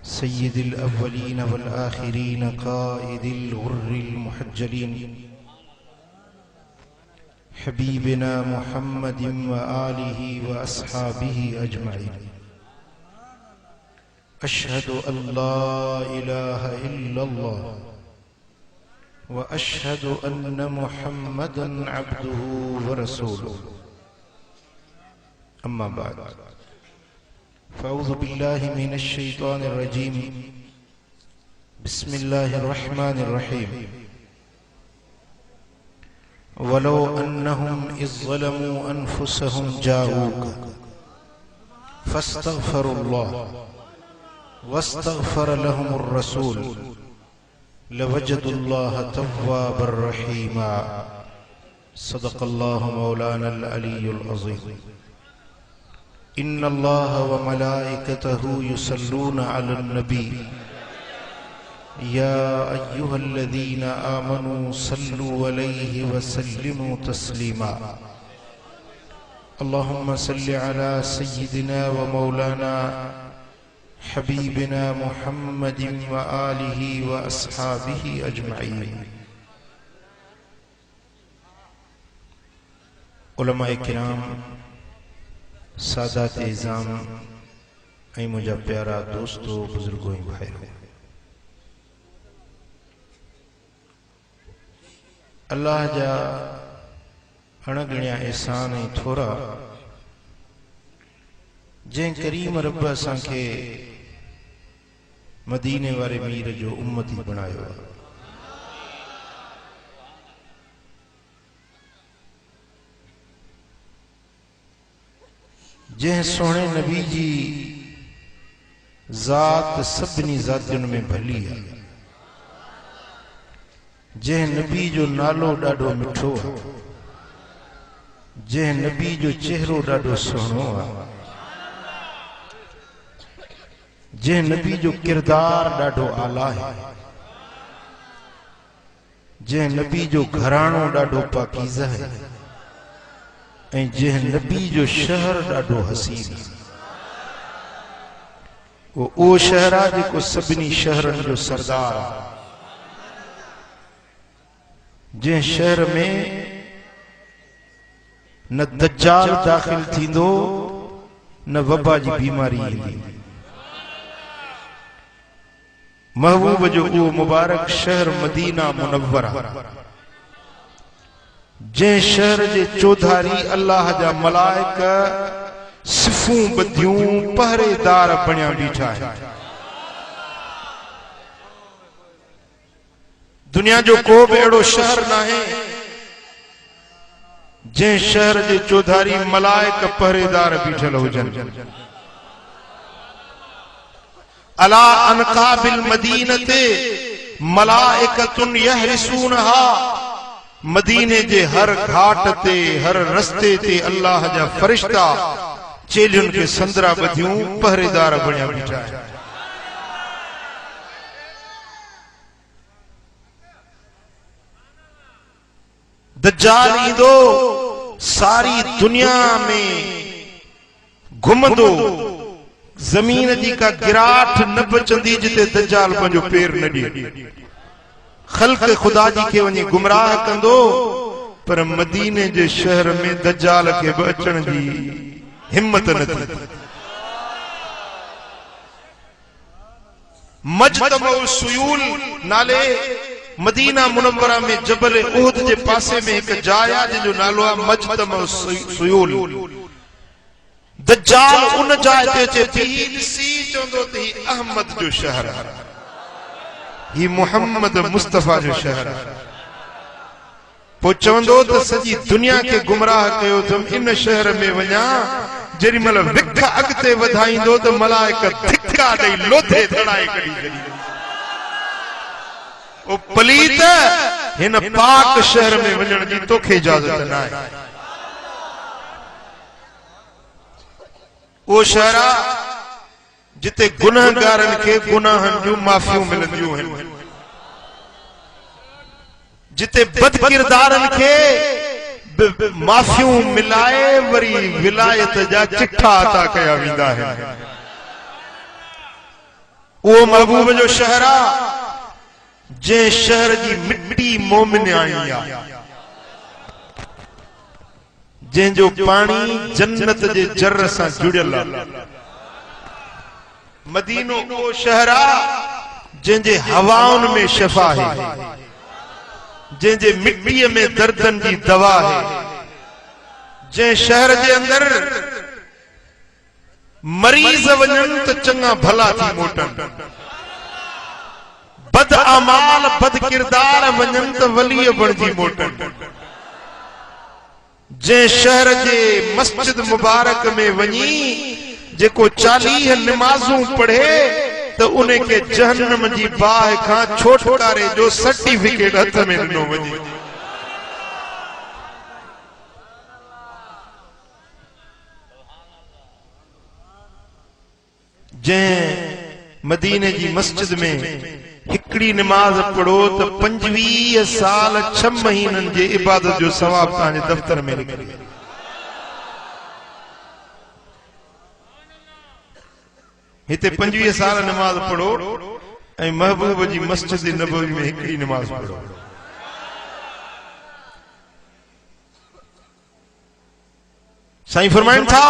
सय्यिदिल अव्वलीन वल आखिरीन क़ाइदिल गुर्रिल मुहज्जलीन हबीबिना मुहम्मदिन व आलिहि व अस्हाबिहि अजमईन। अशहदु अल्ला इलाहा इल्लल्लाह व अशहदु अन्न मुहम्मदन अब्दुहु व रसूलुहु। अम्मा बाद, फ़अऊज़ु बिल्लाहि मिनश शैतानिर रजीम। बिस्मिल्लाहिर रहमानिर रहीम। वलो अन्नहुम इज़ ज़लमू अनफुसहुम जाऊक फस्तग़फ़रुल्लाह वस्तग़फ़र लहुमुर रसूल लवजदुल्लाह तव्वाबर रहीमा। सदक़ल्लाहु मौलानल अलीयुल अज़ीम। इन्नल्लाह व मलाइकतहु युसल्लूना अलन नबी या अय्युहल्लज़ीना आमनू सल्लू अलैहि व सल्लिमू तस्लीमा। अल्लाहुम्मा सल्लि अला सय्यिदिना व मौलाना हबीबिना मुहम्मदिन व आलिहि व अस्हाबिहि अजमईन। उलमाए किराम, सादात इज़ाम ऐं मुझा प्यारा दोस्तों, बुजुर्गों ऐं भाइयों, अल्लाह जा अणगणिया एहसान ऐं थोरा जंहिं करीम रब असांखे मदीने वारे मीर जो उम्मती बणायो। जंहिं सोहणे नबी जी ज़ात सभिनी ज़ातियुनि में भली है, जंहिं नबी जो नालो ॾाढो मिठो है, जंहिं नबी जो चेहरो ॾाढो सुहिणो है, जंहिं नबी जो किरदार ॾाढो आला है, जंहिं नबी जो घराणो ॾाढो पाकीज़ा है ऐं जंहिं नबी जो शहर ॾाढो हसीन है। वो शहर आहे जेको सभिनी शहरनि जो सरदार आहे। जंहिं शहर में न दज्जाल दाखिल थींदो न वबा जी बीमारी ईंदी। महबूब जो वो मुबारक शहर मदीना मुनव्वरा, जंहिं शहर जे चौधारी अल्लाह जा मलाइक सिफूं बधियूं पहरेदार बणिया बीठा है। दुनिया जो को भी अड़ो शहर ना है जंहिं शहर जे चौधारी मलाइक पहरेदार बीठल हुजन। अला अनकाबिल मदीनते मलाइकतुन यहरिसूनहा। मदीने जे हर घाट ते हर रस्ते ते अल्लाह जा फरिश्ता चेलियुनि के संदरा बधियूं पहरेदार बणिया बीठा है। दज्जाल ईंदो, सारी दुनिया में घुमंदो, जमीन जी का गिराठ न बचंदी जिते दज्जाल पंहिंजो पेर न ॾिए। खल्क खुदा जी के वञी गुमराह कंदो, पर मदीने जे शहर में दज्जाल के बि अचण जी हिम्मत न थी। मजतमउ सुयूल नाले मदीना मुनव्वरा में जबल उहद जे पासे में एक जाइ आहे जंहिंजो नालो आहे मजतमउ सुयूल। दज्जाल उन जाइ ते अचे थी ॾिसी चवंदो त ही अहमद जो शहर आहे, ही मोहम्मद मुस्तफा जो शहर है। पो चवंदो त सजी दुनिया के गुमराह कयो तुम इन शहर में वञा। जेरी मल विख अगते वधाईंदो त मलाइक धिक्का ॾेई लोधे धड़ाए कढी छॾी। ओ पलीत, हिन पाक शहर में वञण जी तोखे इजाज़त न आहे। ओ शहर जिते गुनहगारनि खे गुनाहनि जूं माफ़ियूं मिलंदियूं आहिनि, जिते बदकिरदारनि खे माफ़ियूं मिलाए वरी विलायत जा चिट्ठा अता कया वेंदा आहिनि। वो महबूब जो शहर आ जे शहर की मिट्टी मोमिन आई आ जंहिंजो पानी जन्नत जे जर सां जुड़ियल आ। मदीनो वो शहर आ जंहिंजे हवाउनि में शफा है, जंहिंजे मिट्टीअ में दर्दन की दवा है, जंहिं शहर जे अंदर मरीज वञनि त चङा भला थी मोटनि, बद अमाल बद किरदार वञनि त वली बणजी मोटनि। जंहिं शहर जे मस्जिद मुबारक में वञी जेको 40 नमाज़ूं पढ़े तो उन्हें के जहन्नम जी बाह खां छोटकारे जो सर्टिफिकेट हथ में ॾिनो वञे। जंहिं मदीने जी मस्जिद में हिकड़ी नमाज पढ़ो तो 25 साल 6 महीनन जे इबादत जो सवाब ताजे दफ्तर में निकले। हिते 25 साल नमाज पढ़ो ऐं महबूब जी मस्जिद नबवी में हिकड़ी नमाज पढ़ो। साईं फरमाइन था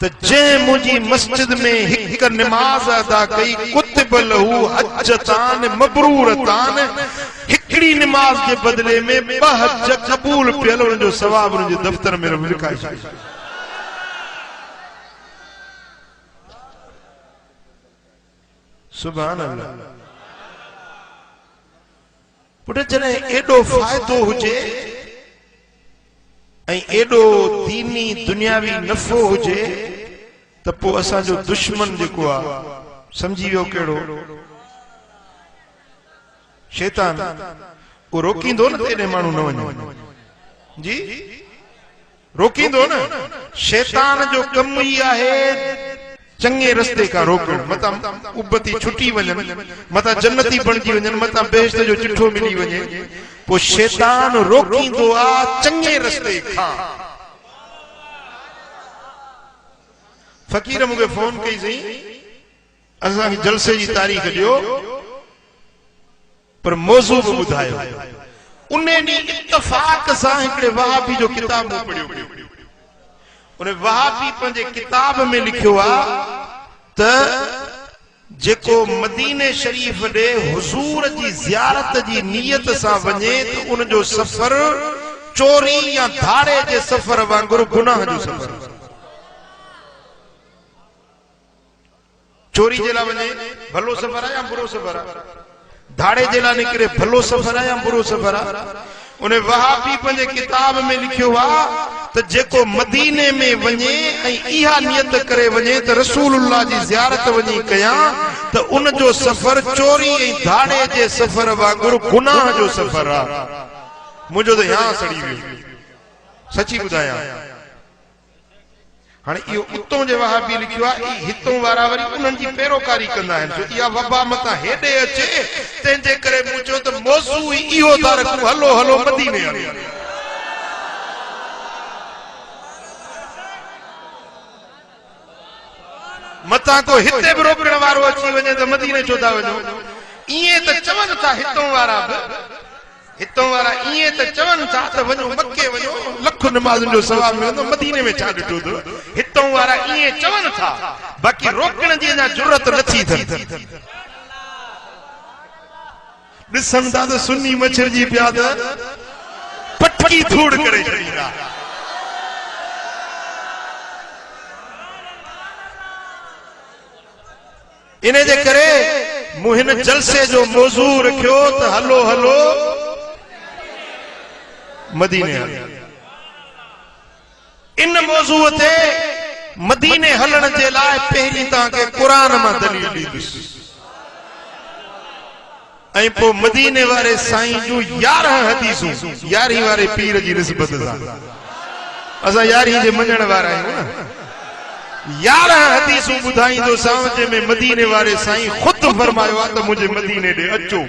तो जे मुझी मस्जिद में हिक नमाज अदा कई कुतब लहू हज्जतान मबरूरतान, हिकड़ी नमाज के बदले में 2 हज कबूल पियल उन जो सवाब उन जे दफ्तर में लिखाई छॾे। सुभान अल्लाह। पुट जने एडो फायदो हुजे ऐं एडो दीनी दुनियावी नफ़ो हुजे त पो असा जो दुश्मन जेको आ समझी वियो केड़ो शैतान, वो रोकींदो न तेरे मानू न वने जी, रोकींदो न। शैतान जो कम ही आहे चंगे रस्ते का रोकण, मता उबती छुटी वञन, मता जन्नती बणजी वञन, मता बेहश्त जो चिठो मिली वञे, पो शैतान रोकींदो आ चंगे रस्ते खां। फकीर मुझे फोन कई सही असा जलसे की तारीख दियो पर मौजू भी बुधायो। उन्हें नी इत्तफाक सां हिकड़े वहाबी जो किताब पढ़ियो, उन्हें वहाबी पंजे किताब में लिखियो आ त जेको मदीने शरीफ दे हुजूर जी ज़ियारत जी नियत सां वञे तो उन जो सफर चोरी या धाड़े जे सफर वांगुरु गुनाह जो सफर। चोरी जे लाइ वञे भलो सफर है या बुरो सफर है, धाड़े जे लाइ निकिरे भलो सफर है या बुरो सफर है। उन्हें वहाबी पंजे किताब में लिखियो आ त जेको मदीने में वञे ऐं इहा नियत करे वञे त रसूलुल्लाह जी ज़ियारत वञी कया त उन जो सफर चोरी ऐं धाड़े जे सफर वांगुरु गुनाह जो सफर आ। मुझो तो यहाँ सड़ी वियो, सची बुधाया। हाणे इहो उतों जे वहाबी लिखियो आ, हितों वारा वरी उन्हनि जी पैरोकारी कंदा आहिनि, छो इहा वबा मतां हेॾे अचे तंहिंजे करे मूं चयो त मौज़ू ई इहो था रखूं, हलो हलो मदीने हलो। मतां को हिते बि रोकण वारो अची वञे त मदीने छो था वञो। ईअं त चवनि था हितों वारा बि, हितों वारा ईअं त चवनि था त वञो मके वञो लख नमाज़ुनि जो सवाब मिलंदो, मदीने में छा ॾिठो अथव। हितों वारा ईअं चवनि था, बाक़ी रोकण जी अञा ज़रूरत नथी थिए। ॾिसनि था त सुन्नी मच्छर जी पिया त पटकी धूड़ करे छॾींदा। इन जे करे मूं हिन जलसे जो मौज़ू रखियो त हलो हलो मदीने हलो। इन मौज़ू ते मदीने हलण जे लाइ पहिरीं तव्हांखे क़ुरान मां दलील ॾींदुसि ऐं पोइ मदीने वारे साईं जूं 11 हदीसूं 11 वारे पीर जी निस्बत सां। असां 11 जे मञण वारा आहियूं न। 11 हदीसूं ॿुधाईंदोसां जंहिंमें मदीने वारे साईं ख़ुदि फरमायो आहे त मुंहिंजे मदीने ॾे अचो।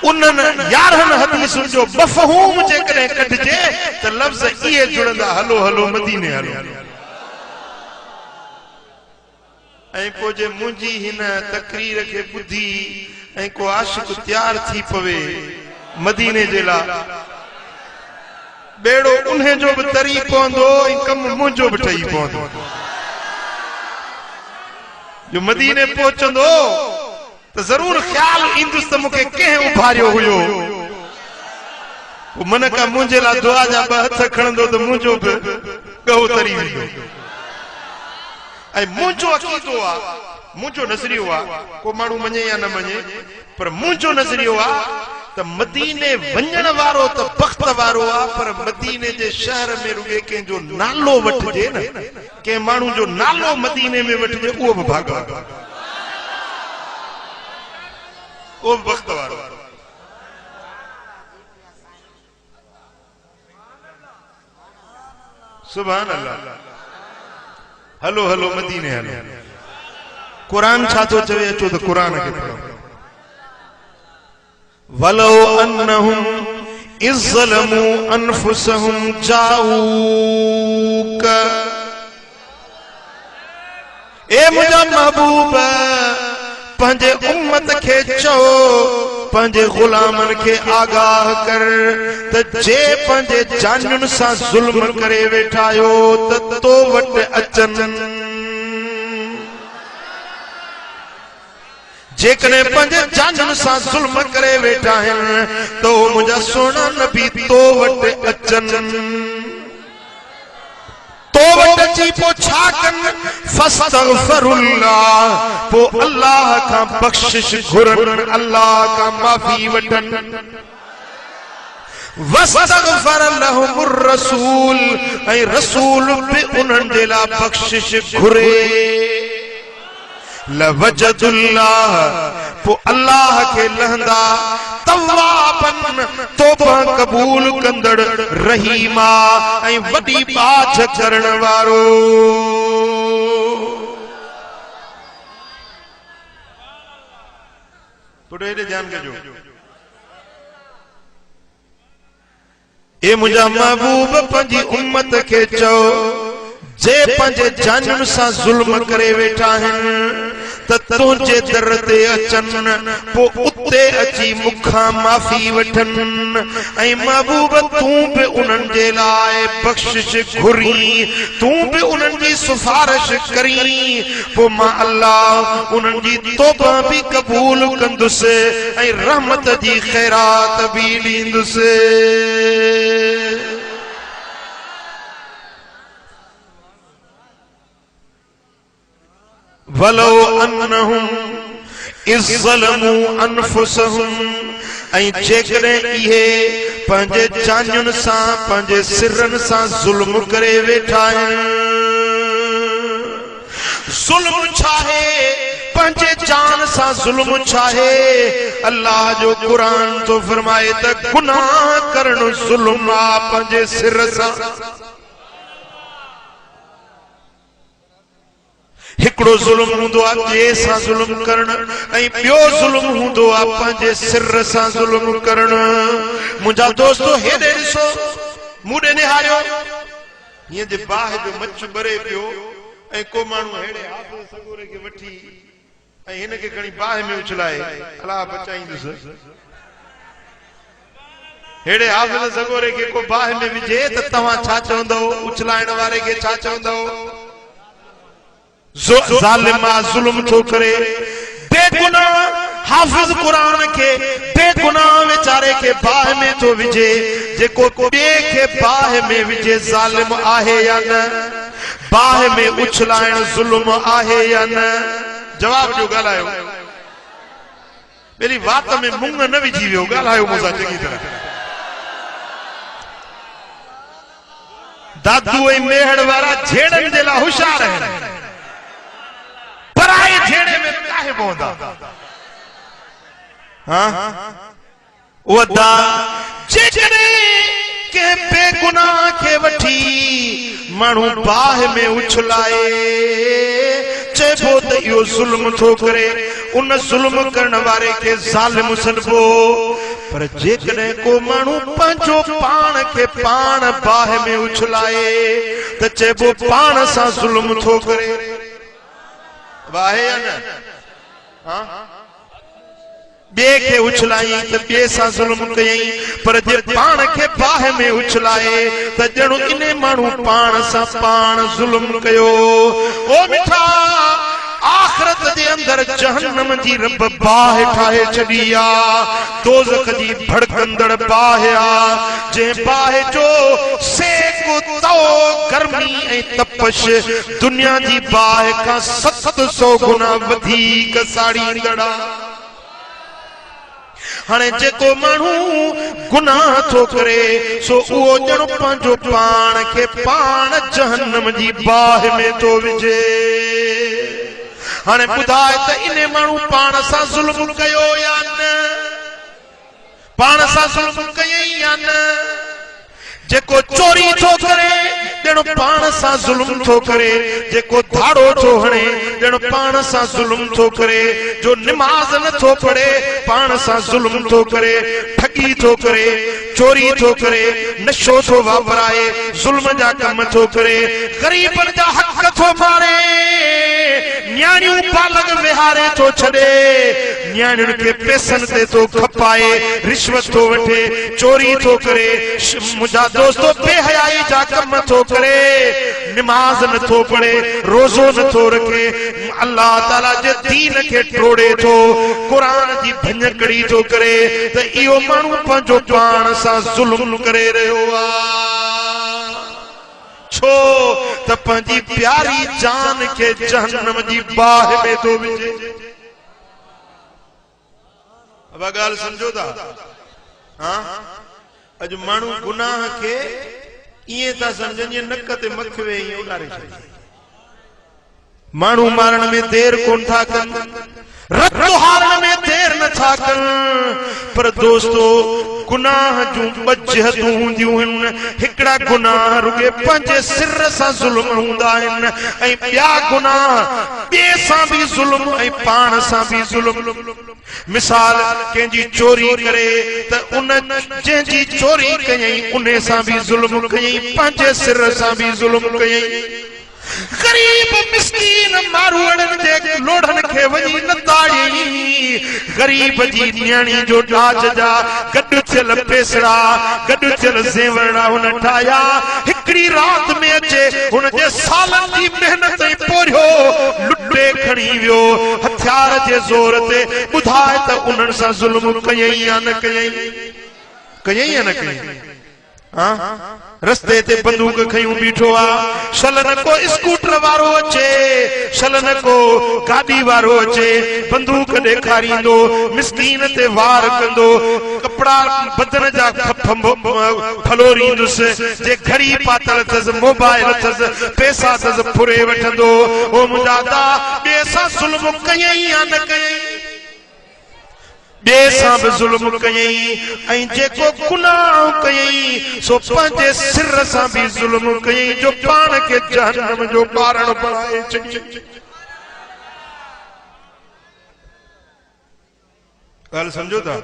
उन्हनि 11 हदीसुनि जो मफ़हूम जेकॾहिं कढिजे त लफ़्ज़ इहे जुड़ंदा, हलो हलो मदीने हलो। ऐं पोइ जे मुंहिंजी हिन तकरीर खे ॿुधी ऐं को आशिक तैयार थी पवे मदीने जे लाइ, बेड़ो उन्हें जो भी तरी पवंदो ऐं कम मुंहिंजो भी ठही पवंदो। जो मदीने पहुचंदो तो जरूर ख्याल ईंदुसि त मूंखे कंहिं उभारियो हुयो। मन का मुंहिंजे लाइ दुआ जा ॿ हथ खणंदो त मुंहिंजो भी ॻहो तरी वेंदो। ऐं मुंहिंजो अक़ीदो आहे, मुंहिंजो नज़रियो आहे, को माण्हू मञे या न मञे, पर मुंहिंजो नज़रियो आहे त मदीने वञण वारो त बख़्त वारो आहे, पर मदीने जे शहर में रुगे कंहिंजो नालो वठिजे न, कंहिं माण्हू जो नालो मदीने में वठिजे, उहो बि भाग आहे, उहो बि बख़्त वारो। सुभान अल्लाह। हलो हलो मदीने हलो। कुरान छा थो चवे, अचो त कुरान खे पढ़ो। वलो अन्नहुम इज़्ज़लमू अनफुसहुम जाऊक, ए मुंहिंजा महबूब पंहिंजे उम्मत खे चओ, पंहिंजे गुलामन के आगाह कर त जे पंहिंजे जानियुनि सां ज़ुल्म करे वेठा आहियो त तो वटि अचनि। जेकॾहिं पंहिंजे जानियुनि सां ज़ुल्म करे वेठा आहिनि तो मुंहिंजा सोना नबी तो वटि अचनि। तो वटि अची पोइ छा कनि, फस्तगफिरुल्लाह, पोइ अल्लाह खां बख़्शिश घुरनि, अल्लाह खां माफ़ी वठनि। वस्तगफर लहुमुर रसूल, ऐं रसूल बि उन्हनि जे लाइ बख़्शिश घुरे। लवजदुल्लाह, पोइ अल्लाह खे लहंदा तवाबन, तौबा कबूल कंदड़, रहीमा, ऐं वॾी बाझ करण वारो। थोड़े हेॾे ध्यानु कजो। ए मुंहिंजा महबूब पंहिंजी उम्मत खे चओ, जे पंहिंजे जानियुनि सां ज़ुल्म करे वेठा आहिनि त तुंहिंजे दर ते अचनि, पोइ उते अची मूंखां माफ़ी वठनि। ऐं महबूब तूं बि उन्हनि जे लाइ बख़्शिश घुरी, तूं बि उन्हनि जी सिफारिश करी, पोइ मां अल्लाह उन्हनि जी तौबा बि क़बूल कंदुसि ऐं रहमत जी ख़ैरात बि ॾींदुसि। वलो अन्नहुम इज़्ज़लमू अनफुसहुम, ऐं जेकॾहिं इहे पंहिंजे जानियुनि सां, पंहिंजे सिरनि सां ज़ुल्म करे वेठा आहिनि। ज़ुल्म छाहे, पंहिंजे जान सां ज़ुल्म छाहे। अल्लाह जो क़ुरान तो फरमाए त गुनाह करणु ज़ुल्म आहे पंहिंजे सिर सां। हिकड़ो ज़ुल्म हूंदो आहे जे सां ज़ुल्म करण, ऐं ॿियो ज़ुल्म हूंदो आहे पंहिंजे सिर सां ज़ुल्म करण। मुंहिंजा दोस्तो हेॾे ॾिसो, मूं ॾे निहारियो, हीअं जे बाहि जो मच्छ ॿरे पियो, ऐं को माण्हू हेॾे हाफ़िज़ सगोरे खे वठी ऐं हिन खे खणी बाहि में उछलाए, अलाह बचाईंदुसि। हेॾे हाफ़िज़ सगोरे खे को बाहि में विझे त तव्हां छा चवंदव, उछलाइण वारे खे छा चवंदव? ज़ालिमा ज़ुल्म थो करे, बेगुनाह हाफ़िज़ क़ुरान के बेगुनाह वेचारे के बाहि में तो विझे, जेको ॿिए खे बाहि में विझे ज़ालिम आहे या न? बाहि में उछलाइण ज़ुल्म आहे या न? जवाब ॾियो, ॻाल्हायो। मेरी वात में मुंग न विझी वियो, ॻाल्हायो मूंसां चङी तरह। दादू ऐं मेहड़ वारा झेड़नि जे लाइ होशियार आहिनि, पराए झेड़े में काहे पवंदा? वदा जेकॾहिं के बेगुनाह खे वठी माण्हू बाहि में उछलाए, चइबो त इहो ज़ुल्म थो करे, उन ज़ुल्म करण वारे खे ज़ालिम सॾिबो। पर जेकॾहिं को माण्हू पंहिंजो पाण खे पाण बाहि में उछलाए त चइबो पाण सां ज़ुल्म थो करे। वाहे या न हाँ बे के उछलाई त बे सा जुल्म कयई पर जे पाण के बाह में उछलाए त जणो इने मानू पाण सा पाण जुल्म कयो। ओ मिठा आखिरत दे अंदर जहन्नम जी रब बाह ठाहे छड़िया दोज़ख जी भड़कंदड़ बाह आ जे बाह जो सेक तो गर्मी ए तपश दुनिया जी बाह का 700 गुना वधीक साड़ींदड़ा। हाणे जेको मानू गुनाह थो करे सो उहो ॼण पंहिंजो पाण खे पाण जहन्नम जी बाह में तो विझे। हाणे ॿुधाए त इने मानू पाण सां ज़ुल्म कयो या न पाण सां ज़ुल्म कयई या न। जेको चोरी थो करे ॼण पाण सां ज़ुल्म थो करे जेको धाड़ो थो हणे ॼण पाण सां ज़ुल्म थो करे जो नमाज नथो पढ़े पाण सां ज़ुल्म थो करे ठगी थो करे चोरी थो करे नशो थो वापराए ज़ुल्म जा कम थो करे गरीबन जा हक़ थो मारे न्याणियूं पालक विहारे थो छॾे न्याणियुनि खे पैसनि ते थो खपाए रिश्वत थो वठे चोरी थो करे मुंहिंजा दोस्तों बेहयाई जा कम थो करे नमाज नथो पढ़े रोज़ो नथो रखे अल्लाह ताला जे दीन खे टोड़े थो कुरान जी भञकड़ी थो करे त इहो माण्हू पंहिंजो पाण सां ज़ुल्म करे रहियो आहे। छो त पंहिंजी प्यारी जान के जहन्नम जी बाह में तो विझे। अब गाल समझो था हाँ अज मानू गुनाह के इए ता समझन ये नक ते मख वे ई उडारे छे। मानू मारण में देर कोन था कन रत्तो हारण में देर न था कन पर दोस्तों गुनाह जूं बजहतूं हुंदियूं आहिनि हिकड़ा गुनाह रुगे पंहिंजे सिर सां ज़ुल्म हूंदा आहिनि ऐं ॿिया गुनाह ॿिए सां बि ज़ुल्म ऐं पाण सां बि ज़ुल्म। मिसाल कंहिंजी चोरी करे त उन जंहिंजी चोरी कयई उन सां बि ज़ुल्म कयई पंहिंजे सिर सां बि ज़ुल्म कयई। गरीब मिस्कीन मारूअड़न जे लोढ़न के वही न ताड़ी गरीब जी न्याणी जो डाच जा गड्डू थियल पेसड़ा गड्डू थियल ज़ेवरड़ा हुन ठाया हिकड़ी रात में अचे हुन जे सालन जी मेहनत ऐं पोरियो लुटे खणी वियो हथियार जे ज़ोर ते ॿुधाए त उन्हनि सां ज़ुल्म कयई या न कयई कयई या न कयई। हाँ रस्ते ते बंदूक खयूं बीठो आ शन न को स्कूटर वारो अचे शन न को गाड़ी वारो अचे बंदूक ॾेखारींदो मिस्कीन ते वार कंदो कपड़ा बदन जा फलोरींदुसि जे घड़ी पातल अथसि मोबाइल अथसि पैसा अथसि फुरे वठंदो। ओ मुंहिंजा दा ॿिए सां ज़ुल्म कयई या न कयई ॿिए सां बि ज़ुल्म कयई ऐं जेको गुनाह कयई सो पंहिंजे सिर सां बि ज़ुल्म कयई जो पाण खे जहन्नम जो ॿारण बणाए छॾी। ॻाल्हि सम्झो था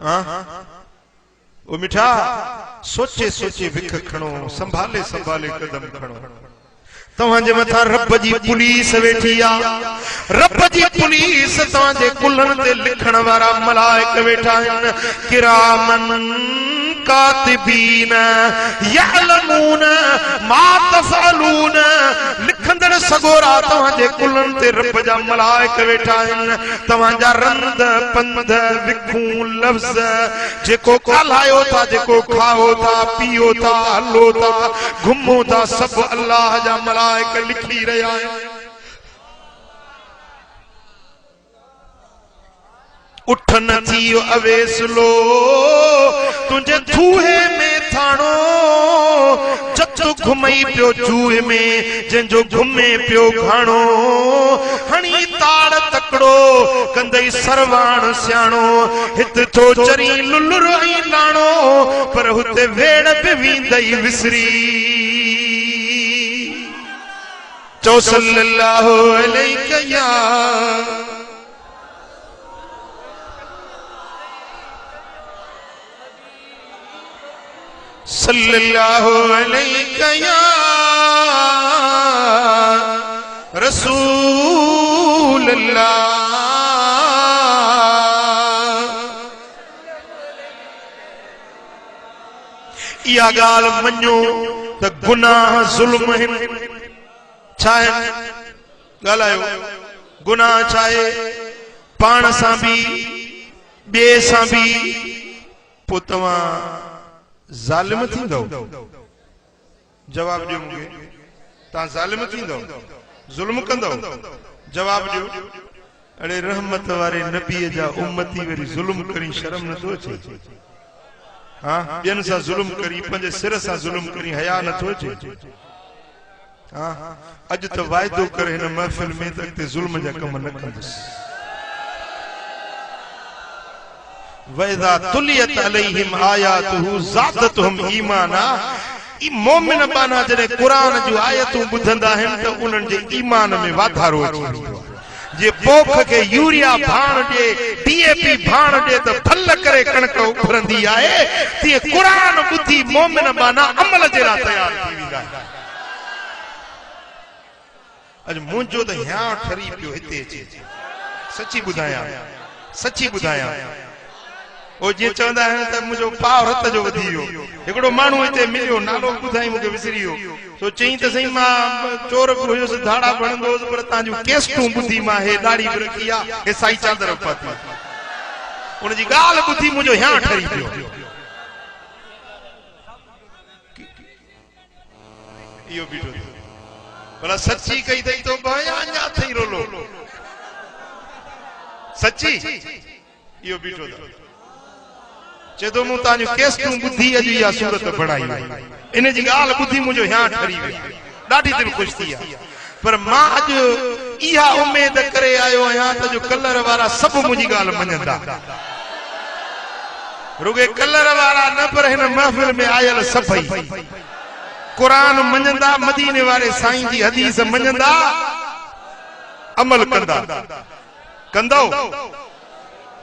हाँ ओ मिठा सोचे सोचे विख खणो संभाले संभाले कदम खणो। तव्हांजे मथां रब जी पुलिस वेठी आ रब जी पुलिस तव्हांजे कुल्हनि ते लिखण वारा मलाइक वेठा आहिनि किरामन कातिबीन यअलमून मा तफअलून लिखंदड़ सगोरा तव्हांजे कुल्हनि ते रब जा मलाइक वेठा आहिनि तव्हांजा रंद पंध विखूं लफ़्ज़ जेको ॻाल्हायो था जेको खाओ था पीओ था हलो था घुमो था सभु अल्लाह जा मलाइक लिखी रहिया आहिनि। उठ न थियो अवेसलो तुझे थूहे में थाणो जतु घुमई पियो जूहे में जंहिंजो घुमे पियो घाणो हणी ताड़ तकड़ो कंदई सरवाण सियाणो हित थो चरी लुलुर ऐं लाणो पर हुते वेड़ बि वेंदई विसरी। चओ सल्लल्लाहु अलैहि या सल्लल्लाहु अलैहि या रसूल अल्लाह। इहा ॻाल्हि मञो त गुनाह ज़ुल्म आहिनि। छा आहिनि? ॻाल्हायो। गुनाह छा आहे? पाण सां बि ॿिए सां बि। पोइ तव्हां ज़ालिम थींदव? जवाब ॾियो मूंखे। तव्हां ज़ालिम थींदव? ज़ुल्म कंदव? जवाब ॾियो। अड़े रहमत वारे नबीअ जा उम्मती वरी ज़ुल्म करी शर्म नथो अचे? हाँ, ॿियनि सां ज़ुल्म करी, पंहिंजे सिर सां ज़ुल्म करी हया नथो अचे? हाँ, अॼु त वाइदो करे हिन महफ़िल में त अॻिते ज़ुल्म जा कम न कंदुसि। वइज़ा तुलियत अलैहिम आयातुहु ज़ादतहुम ईमाना। ई मोमिन बाना जॾहिं क़ुरान जूं आयतूं ॿुधंदा आहिनि त उन्हनि जे ईमान में वाधारो अची वेंदो आहे। जे पोख खे यूरिया भाण ॾे, डीएपी भाण ॾे त फल करे कणक उभरंदी आहे, तीअं क़ुरान ॿुधी मोमिन बाना अमल जे लाइ तयार थी वेंदा आहिनि। अॼु मुंहिंजो त हियां ठरी पियो हिते अचे। सची ॿुधायां, सची ॿुधायां। ओ जीअं चवंदा आहिनि त मुंहिंजो पाव रत जो वधी वियो। हिकिड़ो माण्हू हिते मिलियो, नालो ॿुधाई मूंखे विसरी वियो। सो चई त सही मां चोर बि हुयुसि, धाड़ा भणंदो हुयुसि, पर तव्हांजूं केस्टूं ॿुधी मां हे दाढ़ी बि रखी आहे, हे साई चादर पाती। उनजी ॻाल्हि ॿुधी मुंहिंजो हियां ठरी पियो। इहो बीठो भला सची कई अथई तो अञा अथई रोलो। सची इहो बीठो चए थो मूं तव्हांजूं केस्टूं ॿुधी अॼु इहा सूरत बणाई। इन जी ॻाल्हि ॿुधी मुंहिंजो हियां ठरी वियो। ॾाढी दिलि ख़ुशि थी आहे। पर मां अॼु इहा उमेद करे आयो आहियां त जो कलर वारा सभु मुंहिंजी ॻाल्हि मञंदा। रुगे कलर वारा न, पर हिन महफ़िल में आयल सभई क़ुरान मञंदा, मदीने वारे साईं जी हदीस मञंदा, अमल कंदा। कंदो?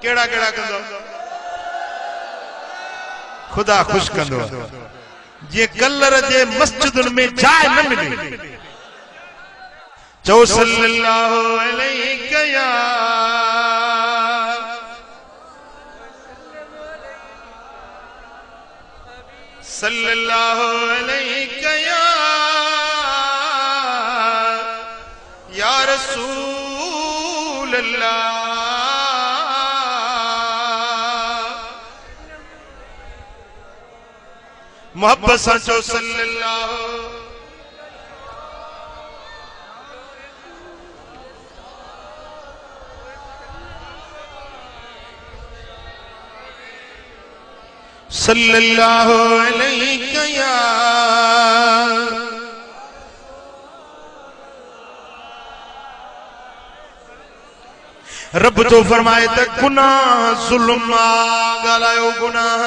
कहिड़ा कहिड़ा कंदो? खुदा खुश कंदो। जे कलर जे मस्जिदुनि में जाइ न मिले, चओ सल्लल्लाहु अलैहि या सल्लल्लाहु अलैहि या रसूल अल्लाह। मोहब्बत सां चओ सल्लल्लाहु। सल्लल्लाहु अलैहि या रब तो फरमाए त गुनाह ज़ुल्म ॻाल्हायो गुनाह।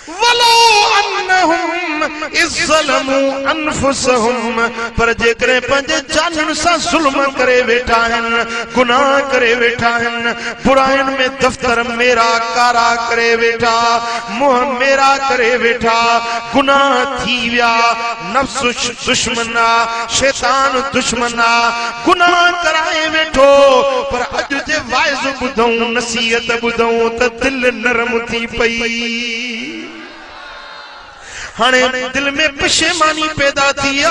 वलो अन्नहुम इज़्ज़लमू अनफुसहुम, पर जेकरे पंहिंजे जानन सां ज़ुल्म करे वेठा आहिनि, गुनाह करे वेठा आहिनि, बुराइनि में दफ़्तर मेरा कारा करे वेठा, मुंह मेरा करे वेठा, गुनाह थी विया, नफ्स दुश्मन आ, शैतान दुश्मन आ, गुनाह कराए वेठो। पर अॼु जे वाइज़ ॿुधऊं, नसीहत ॿुधऊं त दिलि नरम थी पई। हाणे दिल में पशेमानी पैदा थी आ,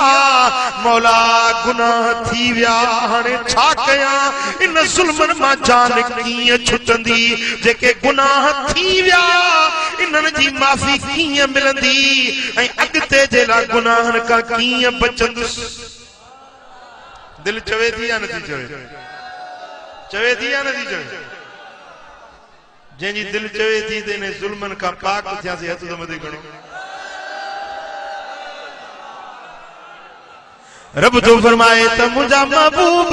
मौला गुनाह थी विया, हाणे छा कयां? इन ज़ुल्मनि मां जान कीअं छुटंदी? जेके गुनाह थी विया इन्हनि जी माफ़ी कीअं मिलंदी? ऐं अॻिते जे लाइ गुनाहनि खां कीअं बचंदुसि? दिल चवे थी या नथी चवे? चवे थी या नथी चवे? जंहिंजी दिल चवे थी त इन ज़ुल्मनि खां पाक थियासीं, हथ त मथे खणो। रब तो फरमाए त मुंहिंजा महबूब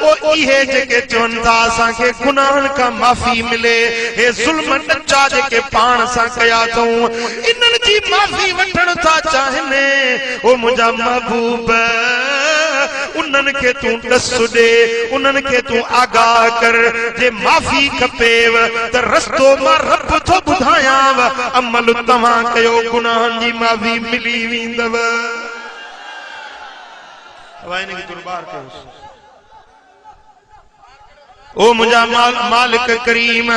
ओ इहे जेके चवनि था असांखे गुनाहनि खां माफ़ी मिले, हे ज़ुल्म नचा जेके पाण सां कया अथऊं, इन्हनि जी माफ़ी वठण था चाहिनि। ओ मुंहिंजा महबूब उन्हनि खे तूं ॾस ॾे, उन्हनि खे तूं आगाह कर। जे माफ़ी खपेव त रस्तो मां रब थो ॿुधायांव, अमल तव्हां कयो, गुनाहनि जी माफ़ी मिली वेंदव। ओ मुझा मालिक करीम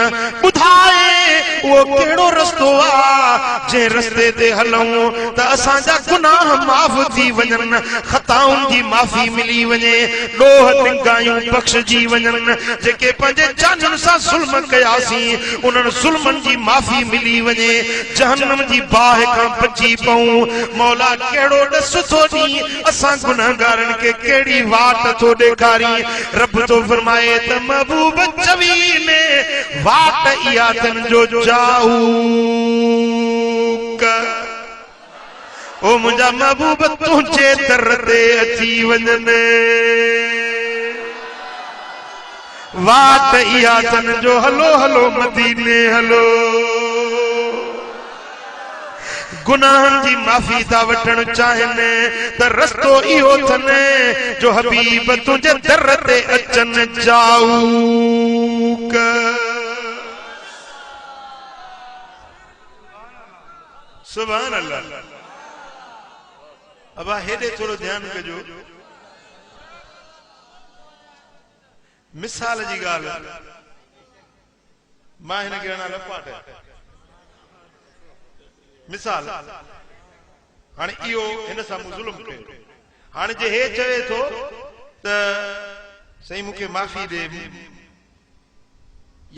बुधाए वो केड़ो रस्तो आ जे रस्ते ते हलूं त असां जा गुनाह माफ थी वजन, खताउन जी माफी मिली वने, लोह टिंगायूं बख्शजी वजन, जेके पंजे जानन सा जुल्म कयासी उनन जुल्मन जी माफी मिली वने, जहन्नम जी बाह का बची पऊं। मौला केड़ो दस तो दी असां गुनाहगारन के केड़ी वाट तो देखारी। रब तो फरमाए त महबूब चवी ने वाट इया तन जो जाऊ ओ मुझा महबूब तुझे दर ते अची वजन, वाट इया तन जो हलो हलो मदीने हलो। गुनाहन जी माफी था वठण चाहने त रस्तो इहो थने जो हबीब तुझे दर ते अचन जाऊ। सुभान अल्लाह। अब हेडे थोड़ो ध्यान कजो, मिसाल जी गाल मां हिन खे लपाट मिसाल हाने इहो हिन सां मूं ज़ुल्म कयो, हाने जे हे चवे थो त सही मूंखे माफ़ी दे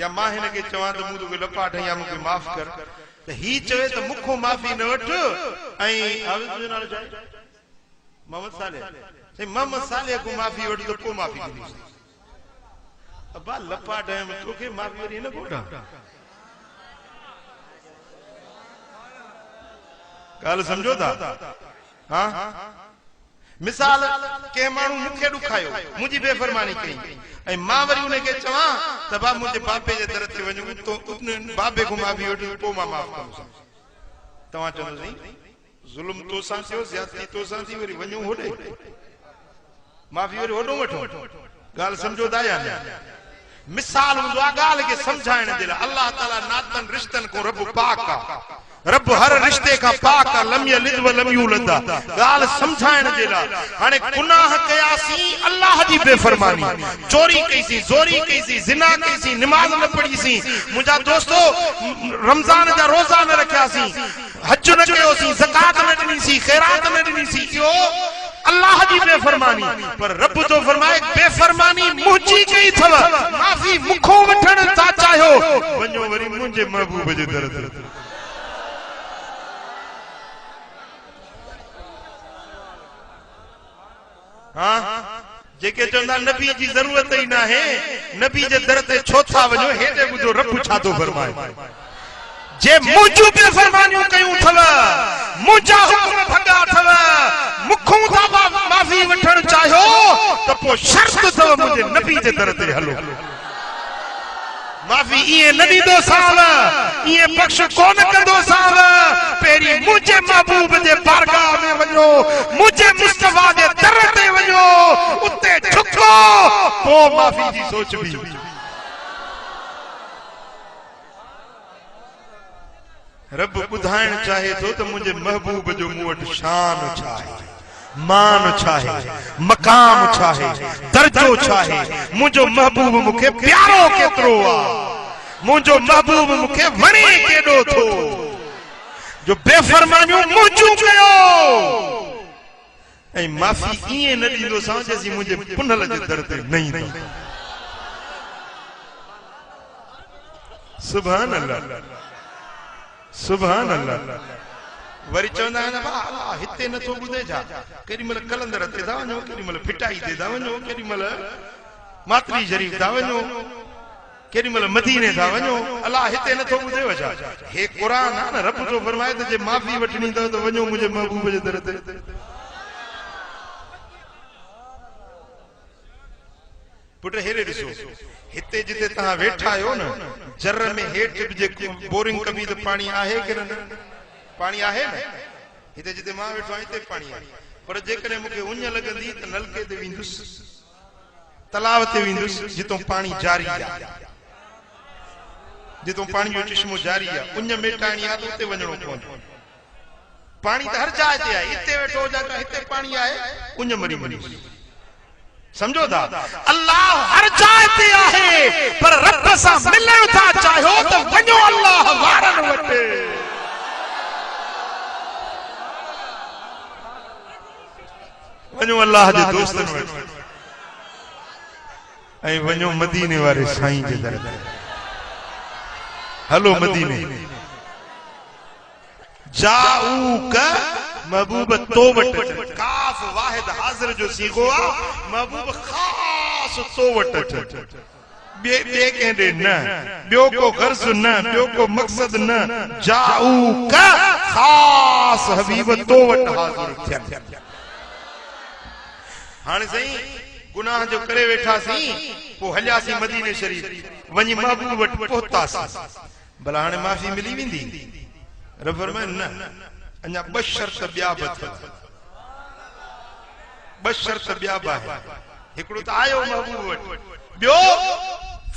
या मां हिन खे चवां त मूं तोखे लपाट या मूंखे माफ़ कर, त ही चवे त मूंखों माफ़ी न वठ ऐं हाफ़िज़ जो नालो छा आहे? मोहम्मद सालेह। सही मोहम्मद सालेह को माफ़ी वठ त पोइ माफ़ी ॾींदुसि। अबा लपाट तोखे माफ़ी वरी हिन कोठा गाल समझो था? हाँ मिसाल के मानू मुखे दुखायो मुझी बेफरमानी कई ऐं मां वरी उन के चवा त बा मुझे बाबे जे दर ते वणु तो उन बाबे को माफी वठ पो मां माफ करूं। तवा चंदो सही जुल्म तो सां थियो, ज्यादती तो सां थी, वरी वणो होडे माफी वरी होडो वठो। गाल समझो था या न? मिसाल हूंदो आहे ॻाल्हि खे सम्झाइण जे लाइ। अल्लाह ताला नातन रिश्तन को रब पाक आहे, रब हर रिश्ते का पाक आहे, लम यलिद व लम यूलद आहे। ॻाल्हि सम्झाइण जे लाइ हाणे गुनाह कयासीं अल्लाह जी बेफरमानी, चोरी कईसीं, ज़ोरी कईसीं, ज़िना कईसीं, नमाज़ न पढ़ीसीं, मुंहिंजा दोस्तो रमज़ान जा रोज़ा न रखियासीं, हज न कयोसीं, ज़कात न ॾिनीसीं, ख़ैरात न ॾिनीसीं, इहो अल्लाह जी बेफरमानी। पर रब तो फरमाए बेफरमानी मुंहिंजी कई थव, माफ़ी मुखों वठण था चाहियो, वञो वरी मुंहिंजे महबूब जे दर ते। हाँ जेके चवंदा नबी जी ज़रूरत ही ना है, नबी जे दर ते छो था वञो, हेॾे ॿुधो रब छा थो फरमाए। जे मुंहिंजूं बेफरमानियूं कयूं थव, मुंहिंजा हुक्म भॻा थव, मुखों था माफ़ी वठण चाहियो त पोइ शर्त अथव मुंहिंजे नबी जे दर ते हलो। माफ़ी ईअं न ॾींदो साव, ईअं बख़्श कोन कंदो साव, पहिरीं मुंहिंजे महबूब जे बारगाह में वञो, मुंहिंजे मुस्तफा जे दर ते वञो, उते झुको, पोइ माफ़ी जी सोच बि। रब ॿुधाइण चाहे थो त मुंहिंजे महबूब जो मूं वटि शान छा आहे, मान छा है, मकाम छा है, दर्जो छा है, मुझो महबूब मुखे प्यारो केतरो आ, मुझो महबूब मुखे वणे केडो थो, जो बेफरमानियूं मुझू कयो ऐं माफ़ी ईअं न ॾींदो सां जैसी मुझे पुनल जे दर ते न ईंदो। सुभान अल्लाह, सुभान अल्लाह। वरी चवंदा आहिनि भाउ हिते नथो ॿुधे छा, केॾी महिल कलंदर ते था वञो, केॾी महिल फिटाई ते था वञो, केॾी महिल मातरी शरीफ़ था वञो, केॾी महिल मदीने था वञो, अलाह हिते नथो ॿुधेव छा? हे क़ुर आहे न, रब जो फरमाए त जे माफ़ी वठणी अथव त वञो मुंहिंजे महबूब जे दर ते। पुट हेॾे ॾिसो, हिते जिते तव्हां वेठा आहियो न, जर में हेठि बि जेको बोरिंग कबी त पाणी आहे की न? पानी आहे न? हिते जिते मां वेठो आहियां हिते पाणी आहे, पर जेकॾहिं मूंखे उञ लॻंदी त नलके ते वेंदुसि, तलाव ते वेंदुसि, जितो पाणी जारी आहे, जितो पाणी जो चश्मो जारी आहे, उञ मेटाइणी आहे त उते वञणो पवंदो। पाणी त हर जाइ ते आहे, हिते वेठो हुजां त हिते पाणी आहे, उञ मरी वञी। समझो था अल्लाह हर जाइ ते आहे पर रब सां मिलण था चाहियो त वञो अल्लाह वारन वट वञो अल्लाह जे दोस्तन वट ऐं वञो मदीने वारे साईं जे दर ते हलो मदीने जाऊक महबूब तो वट काफ वाहिद हाजिर जो सीगो आ महबूब खास तो वट बे कहंदे न बियो को गर्ज न बियो को मकसद न जाऊक खास हबीब तो वट हाजिर थिया हाने सही गुनाह जो करे वेठा सी पो हलियासी मदीने शरीफ वनी महबूब वट पहुतासी भला हाने माफी मिली वेंदी रब फरमाए न अन्या बशर्त बिया बत बशर्त बिया बा हिकड़ो त आयो महबूब वट बियो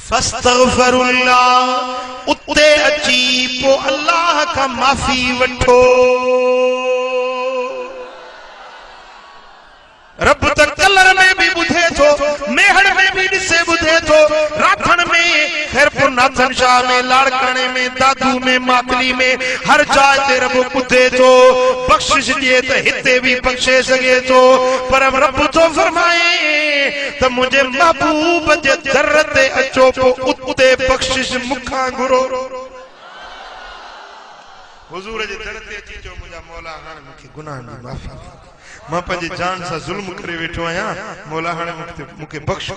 फस्तगफिरुल्लाह उते अची पो अल्लाह का माफी वठो रब त कलर में भी बुधे थो मेहड़ में भी दिसे बुधे थो राथन में खैरपुर नाथन शाह में लाड़काने में दादू में मातली में हर जाय ते रब बुधे थो बख्शिश दिए त हिते भी बख्शे सके थो पर रब तो फरमाए त मुझे महबूब जे दर ते अचो पो उते बख्शिश मुखा घुरो हुजूर जे दर ते अची चो मुझा मौला हाणे मुखे गुनाह दी माफी मां पंहिंजे जान सां जुल्म करे वेठो आहियां मौला हाणे मूंखे बख्श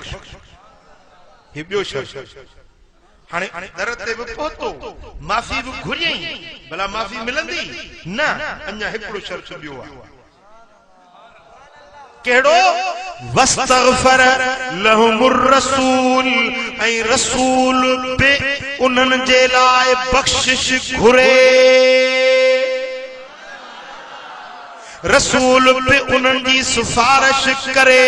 हे ॿियो शर्त हाणे दर ते बि पहुतो माफ़ी बि घुरियई भला माफ़ी मिलंदी न अञा हिकिड़ो शर्त ॿियो आहे कहिड़ो वस्तगफर लहुमुर रसूल ऐं रसूल बि उन्हनि जे लाइ बख्शिश घुरे रसूल पे उन्हनि जी सिफारिश करे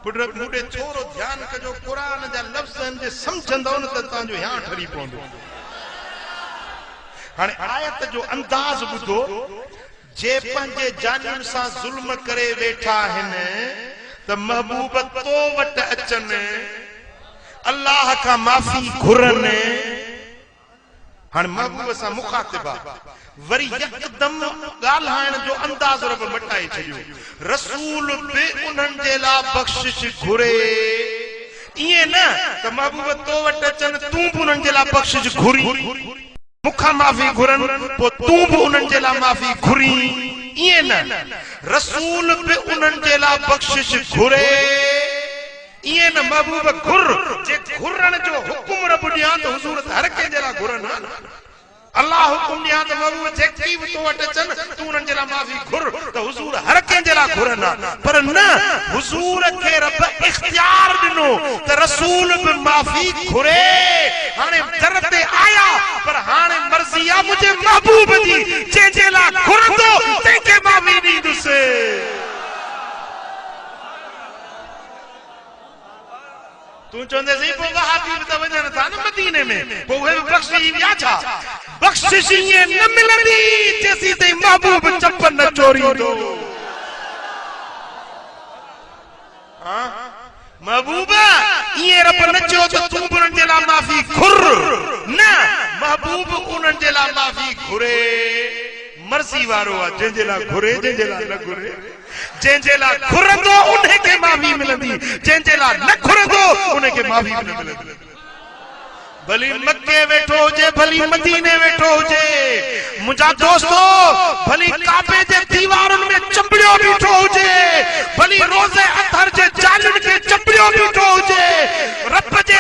पुट मुडे थोरो ध्यान कजो कुरान जा लफ्ज़न जे समझंदो न त तव्हांजो या ठरी पवंदो हाणे आयत जो अंदाज़ ॿुधो जे पंहिंजे जानियुनि सां ज़ुल्म करे वेठा आहिनि त महबूब तो वटि अचनि अल्लाह का माफी घुरन हाणे महबूब सां मुखातिबा वरी यकदम ॻाल्हाइण जो अंदाज़ रब मटाए छॾियो रसूल बि उन्हनि जे लाइ बख्शिश घुरे ईअं न त महबूब तो वटि अचनि तूं बि उन्हनि जे लाइ बख्शिश घुरी मुखा माफ़ी घुरन पो तूं बि उन्हनि जे लाइ माफ़ी घुरी ईअं न रसूल बि उन्हनि जे लाइ बख्शिश घुरे ये न महबूब घुर जे घुरन जो हुकुम रब दिया तो हुजूर हर के जला घुरन अल्लाह हुकुम दिया तो महबूब जे की तो वट चन तू उन जला माफी घुर तो हुजूर हर के जला घुरन पर न हुजूर के रब इख्तियार दिनो त रसूल भी माफी घुरे हाने दर ते आया पर हाने मर्जी आ मुझे महबूब जी जे जला घुर दो ते के माफी दी दुसे तू चंदे सही पो वहाबी त वजन था न मदीने में पो वे बख्शिश या छा बख्शिश ये न मिलंदी जैसी ते महबूब चप्पल न चोरी दो हां महबूब ये रब न चो तो तू उन जे ला माफी घुर न महबूब उन जे ला माफी घुरे मर्जी वारो आ जे जे ला घुरे जे जे ला न घुरे जे जे ला घुरंदो उन्हें के माफी मिलंदी जे जे ला न घुरंदो उन्हें के माफी न मिलंदी भली मक्के वेठो हुजे भली मदीने वेठो हुजे मुझा दोस्तो भली काबे जे दीवारन में चंबड़ियो बीठो हुजे भली रोजे अथर जे जालिन के चंबड़ियो बीठो हुजे रब जे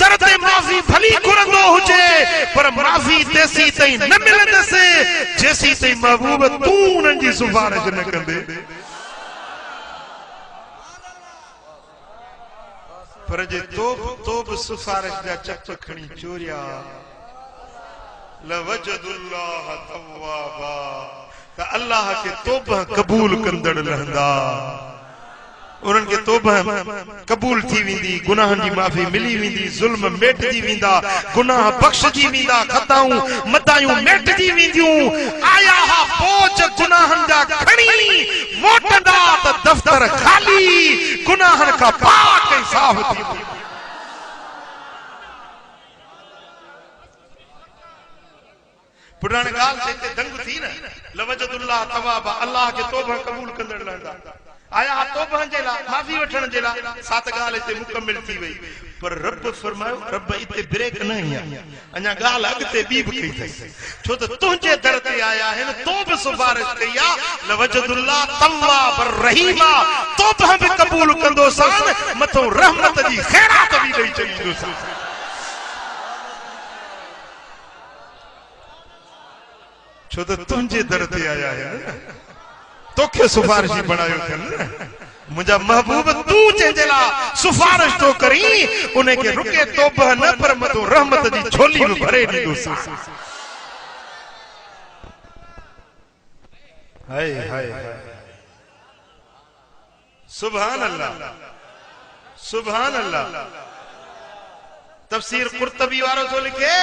दर ते माफी भली घुरंदो हुजे पर माफी तेसी तई न मिलंदसे जैसी तई महबूब तू उन जी सिफारिश न कंदे पर जे तोब सिफारिश जा चप खणी चोरिया लवजदुल्लाह तव्वाबा त अल्लाह के तोबा कबूल कंदड़ रहंदा उन्हनि खे तौबा क़बूल थी वेंदी, गुनाहनि जी माफ़ी मिली वेंदी, ज़ुल्म मेटजी वेंदा, गुनाह बख़्शजी वेंदा, ख़ताऊं मदायूं मेटजी वेंदियूं। आया हा बोझ गुनाहनि जा खणी मोटंदा त दफ़्तर ख़ाली, गुनाहनि खां पाक ऐं साफ़ थी वेंदी। पुराणे ॻाल्हि ते दंग थी न, लवजदुल्लाह तवाबा, अल्लाह के तौबा क़बूल कंदड़ लहंदा। आया तौबा जे लाइ, माफ़ी वठण जे लाइ, सात ॻाल्हि हिते मुकमिल थी वई। पर रब फरमायो, रब इते ब्रेक न आई आहे, अञा ॻाल्हि अॻिते ॿी बि कई अथई। छो त तुंहिंजे दर ते आया आहिनि, तो बि सिफारिश कई आहे, लवजदुल्लाह तवाब रहीम, तौबा बि क़बूल कंदो सान, मथो रहमत जी ख़ैरात बि ॾेई छॾींदो। छो त तुंहिंजे दर ते आया आहिनि, तोखे सिफारिशी बणायो अथनि। मुंहिंजा महबूब तूं जंहिंजे लाइ सिफारिश तो करी, उन खे रुके तौबा न, पर मथो रहमत जी झोली बि भरे ॾींदोसि। हाय हाय सुभान अल्लाह, सुभान अल्लाह। तफसीर कुर्तबी वारो थो लिखे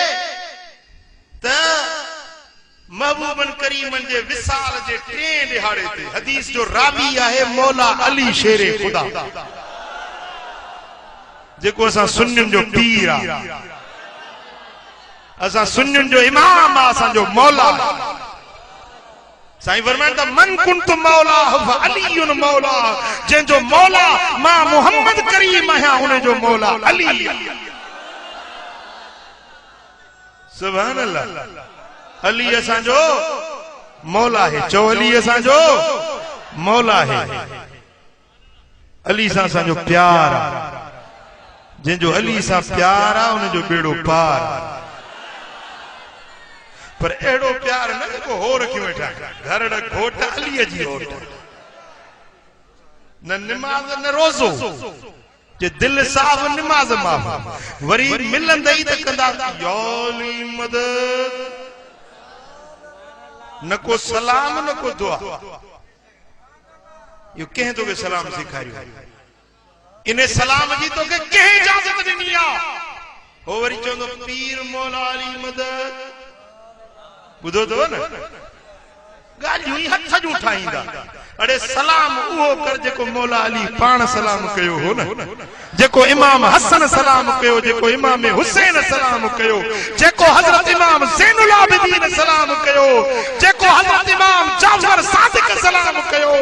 त महबूबन करीमन जे विसाल जे 3 दिहाड़े ते हदीस जो रावी आहे मौला अली शेरे खुदा, जेको असां सुन्नियुनि जो पीर आहे, असां सुन्नियुनि जो इमाम आहे, असांजो मौला। साईं फरमाइनि था, मन कुंत मौला फ अलीयुन मौला, जंहिंजो मौला मां मोहम्मद करीम आहियां, उन जो मौला अली। सुभान अल्लाह। अली असांजो मौला है, चो अली असांजो मौला है। अली सां असांजो प्यार आहे, जंहिंजो अली सां प्यार आहे, उन जो बेड़ो पार। पर अहिड़ो प्यार न जेको हो रखियो वेठा, घर घोट अलीअ जी होट, न निमाज़ न रोज़ो, जे दिल साफ़ निमाज़ माफ़, वरी मिलंदई त कंदा योली मदद, न को सलाम न को दुआ। यो कह तो के सलाम सिखारियो, इन्हें सलाम जी तो के कह इजाजत ॾिनी आहे। हो वरी चवंदो पीर मौला अली मदद। ॿुधो अथव न, ॻाल्हियूं ई हथ जूं ठाहींदा। अड़े सलाम उहो कर जेको मौला अली पाण सलाम कयो हो न, जेको इमाम हसन सलाम कयो, जेको इमाम हुसैन सलाम कयो, जेको हजरत इमाम ज़ैनुल आबिदीन सलाम कयो, जेको हजरत इमाम जाफर सादिक सलाम कयो,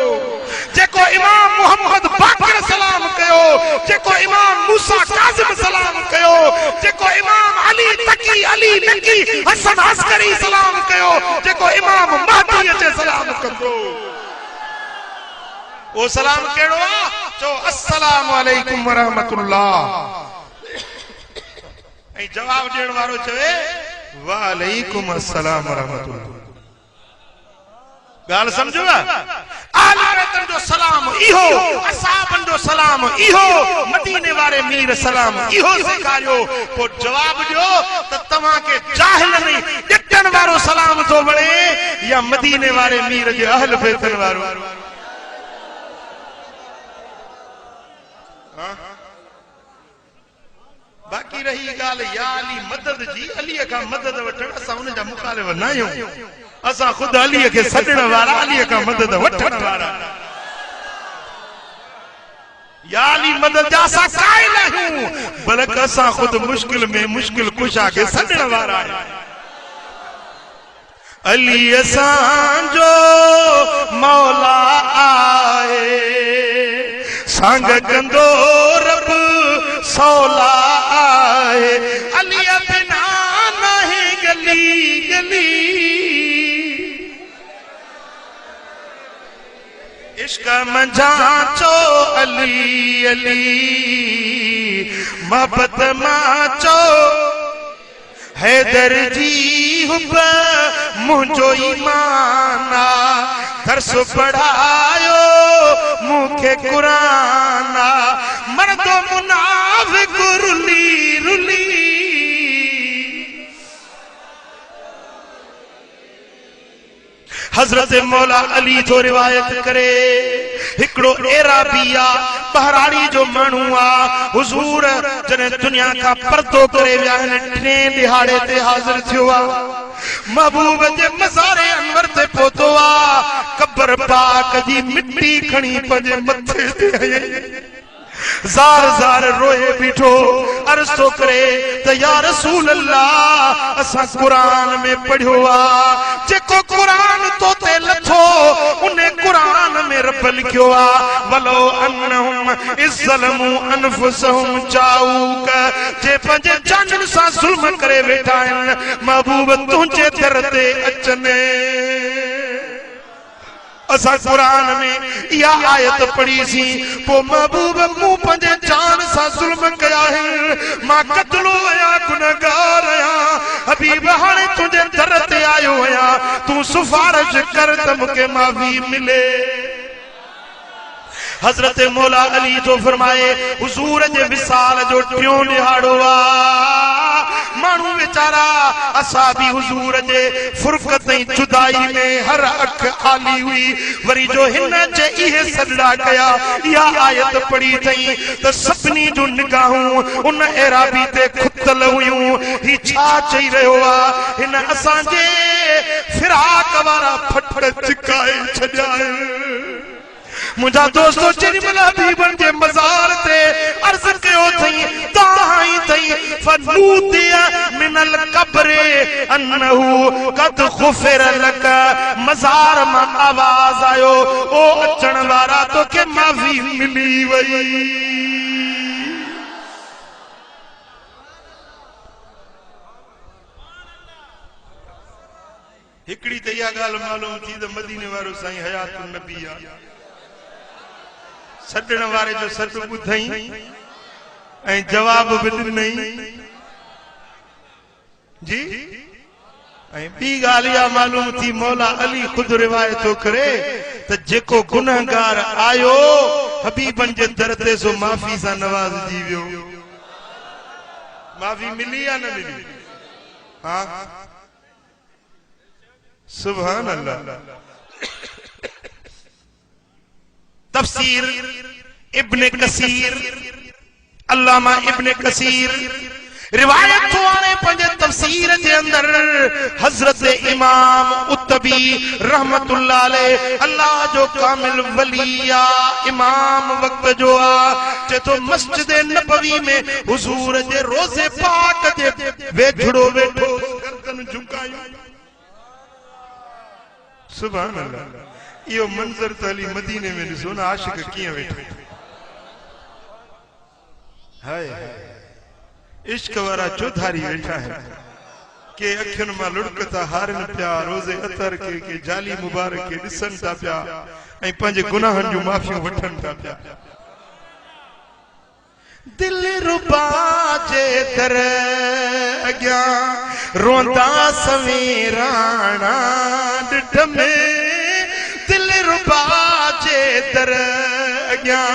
जेको इमाम मोहम्मद बाक़िर सलाम कयो, जेको इमाम मूसा काज़िम सलाम कयो, जेको इमाम अली तकी अली नकी हसन अस्करी सलाम कयो, जेको इमाम महदी अचे सलाम कंदो। वो सलाम केड़ो आ? चो अस्सलामु अलैकुम व रहमतुल्लाह। ऐं जवाब ॾियण वारो चवे वालेकुम अस्सलाम व रहमतुल्लाह। ॻाल्हि सम्झो? आला बैतन जो सलाम इहो, असहाबन जो सलाम इहो, मदीने वारे मीर सलाम इहो सेखारियो। पोइ जवाब ॾियो त तव्हां खे जाहिल नहीं ॾिटण वारो सलाम थो वणे या मदीने वारे मीर जे अहल बैतन वारो? बाकी रही ॻाल्हि या अली मदद जी, अलीअ खां मदद वठण, असां हुन जा मुखालिफ़ न आहियूं। असां ख़ुद अलीअ खे सॾण वारा, अलीअ खां मदद वठण वारा। या अली मदद जा असां क़ाइल आहियूं, बल्कि असां ख़ुद मुश्किल में मुश्किल कुशा खे सॾण वारा आहियूं। अली असांजो मौला आहे, सांग कंदो रब सौला आहे। अली बिना नहीं गली गली, इश्क मंझाचो अली अली, मोहब्बत माचो हैदर जी हुब मुझो ईमाना, दर्स पढ़ायो मुखे कुराना, मर्दो मुनाफिक रुली रुली। हजरत मौला अली तो रिवायत करे, हिकड़ो एराबिया बहराड़ी जो मानू आ हुजूर जने दुनिया का पर्दो करे विया टे दिहाड़े ते हाजिर थियो आ महबूब जे मज़ारे अनवर ते पहुतो आ कब्र पाक जी मिट्टी खणी पंजे मथे ते जार जार रोए बीठो अर्ज तो करे तो या रसूल अल्लाह असा कुरान में पढ़ियो आ जेको कुरान तो ते लथो उन्हें कुरान में रब लिखियो आ वलो अन्नहुम इज़्ज़लमू अनफुसहुम जाऊक जे पंजे जानन सा जुल्म करे वेठा आहिन महबूब तुझे दर ते अचने असा कुरान में यह आयत पढ़ी सी पो महबूब मुंह पंजे जान सा जुल्म कया है मां कतलो आया गुनहगार आया हबीब हाणे तुझे दर ते आयो आया तू सिफारिश कर त मुके माफी मिले हजरत मौला अली तो फरमाए हुजूर जे विसाल जो टियों दिहाड़ो आ मानू बेचारा असाबी हुजूर जे फुरकत जुदाई में हर अख आली हुई वरी जो हिन जे इहे सजदा कया या आयत पढ़ी थई त सभनी जो निगाहूं उन एराबी ते खुतल हुयूं ही छा चई रहियो आ हिन असां जे फिराक वारा फट चिकाए छॾाए मुझा दोस्तों जेॾीमहिल हबीबन जे मज़ार ते अर्ज़ कयो थई ताई थई फनूदिया मिनल कब्रे अन्नहु कद गुफिर लक मज़ार मां आवाज आयो ओ अचण वारा तोखे माफ़ी मिली वई हिकड़ी त इहा ॻाल्हि मालूम थी त मदीने वारो साईं हयातुन नबी आ सडण वारे जो सड ॿुधई ऐं जवाब भी ॾिनई जी ऐं ॿी ॻाल्हि इहा मालूम थी मौला अली खुद रिवायत थो करे त जेको गुनहगार आयो हबीबन जे दर ते सो माफ़ी सां नवाज़जी वियो माफ़ी मिली या न मिली हाँ सुभान अल्लाह तफसीर इब्ने कसीर अल्लामा इब्ने कसीर रिवायत तो आने पंजे तफसीर के अंदर हजरत इमाम उत्तबी रहमतुल्लाह अलैह अल्लाह जो कामिल वलिया इमाम वक्त जो आ जे तो मस्जिद नबवी में हुजूर जे रोजे पाक जे वेठड़ो वेठो गर्दन झुकायो सुभान अल्लाह यो मंजर तो अली मदीने में ॾिसो न आशिक कीअं वेठो हाय इश्क वारा चौधारी वेठा है के अखियुनि मां लुड़कता हारन पिया रोज़े अतर के जाली मुबारक के ॾिसन था पिया ऐं पंहिंजे गुनाहनि जूं माफ़ियूं वठन था पिया दिल रुबा जे दर अॻियां रोंदा सवेराणा ॾिठ में दिल रुबा जे दर अॻियां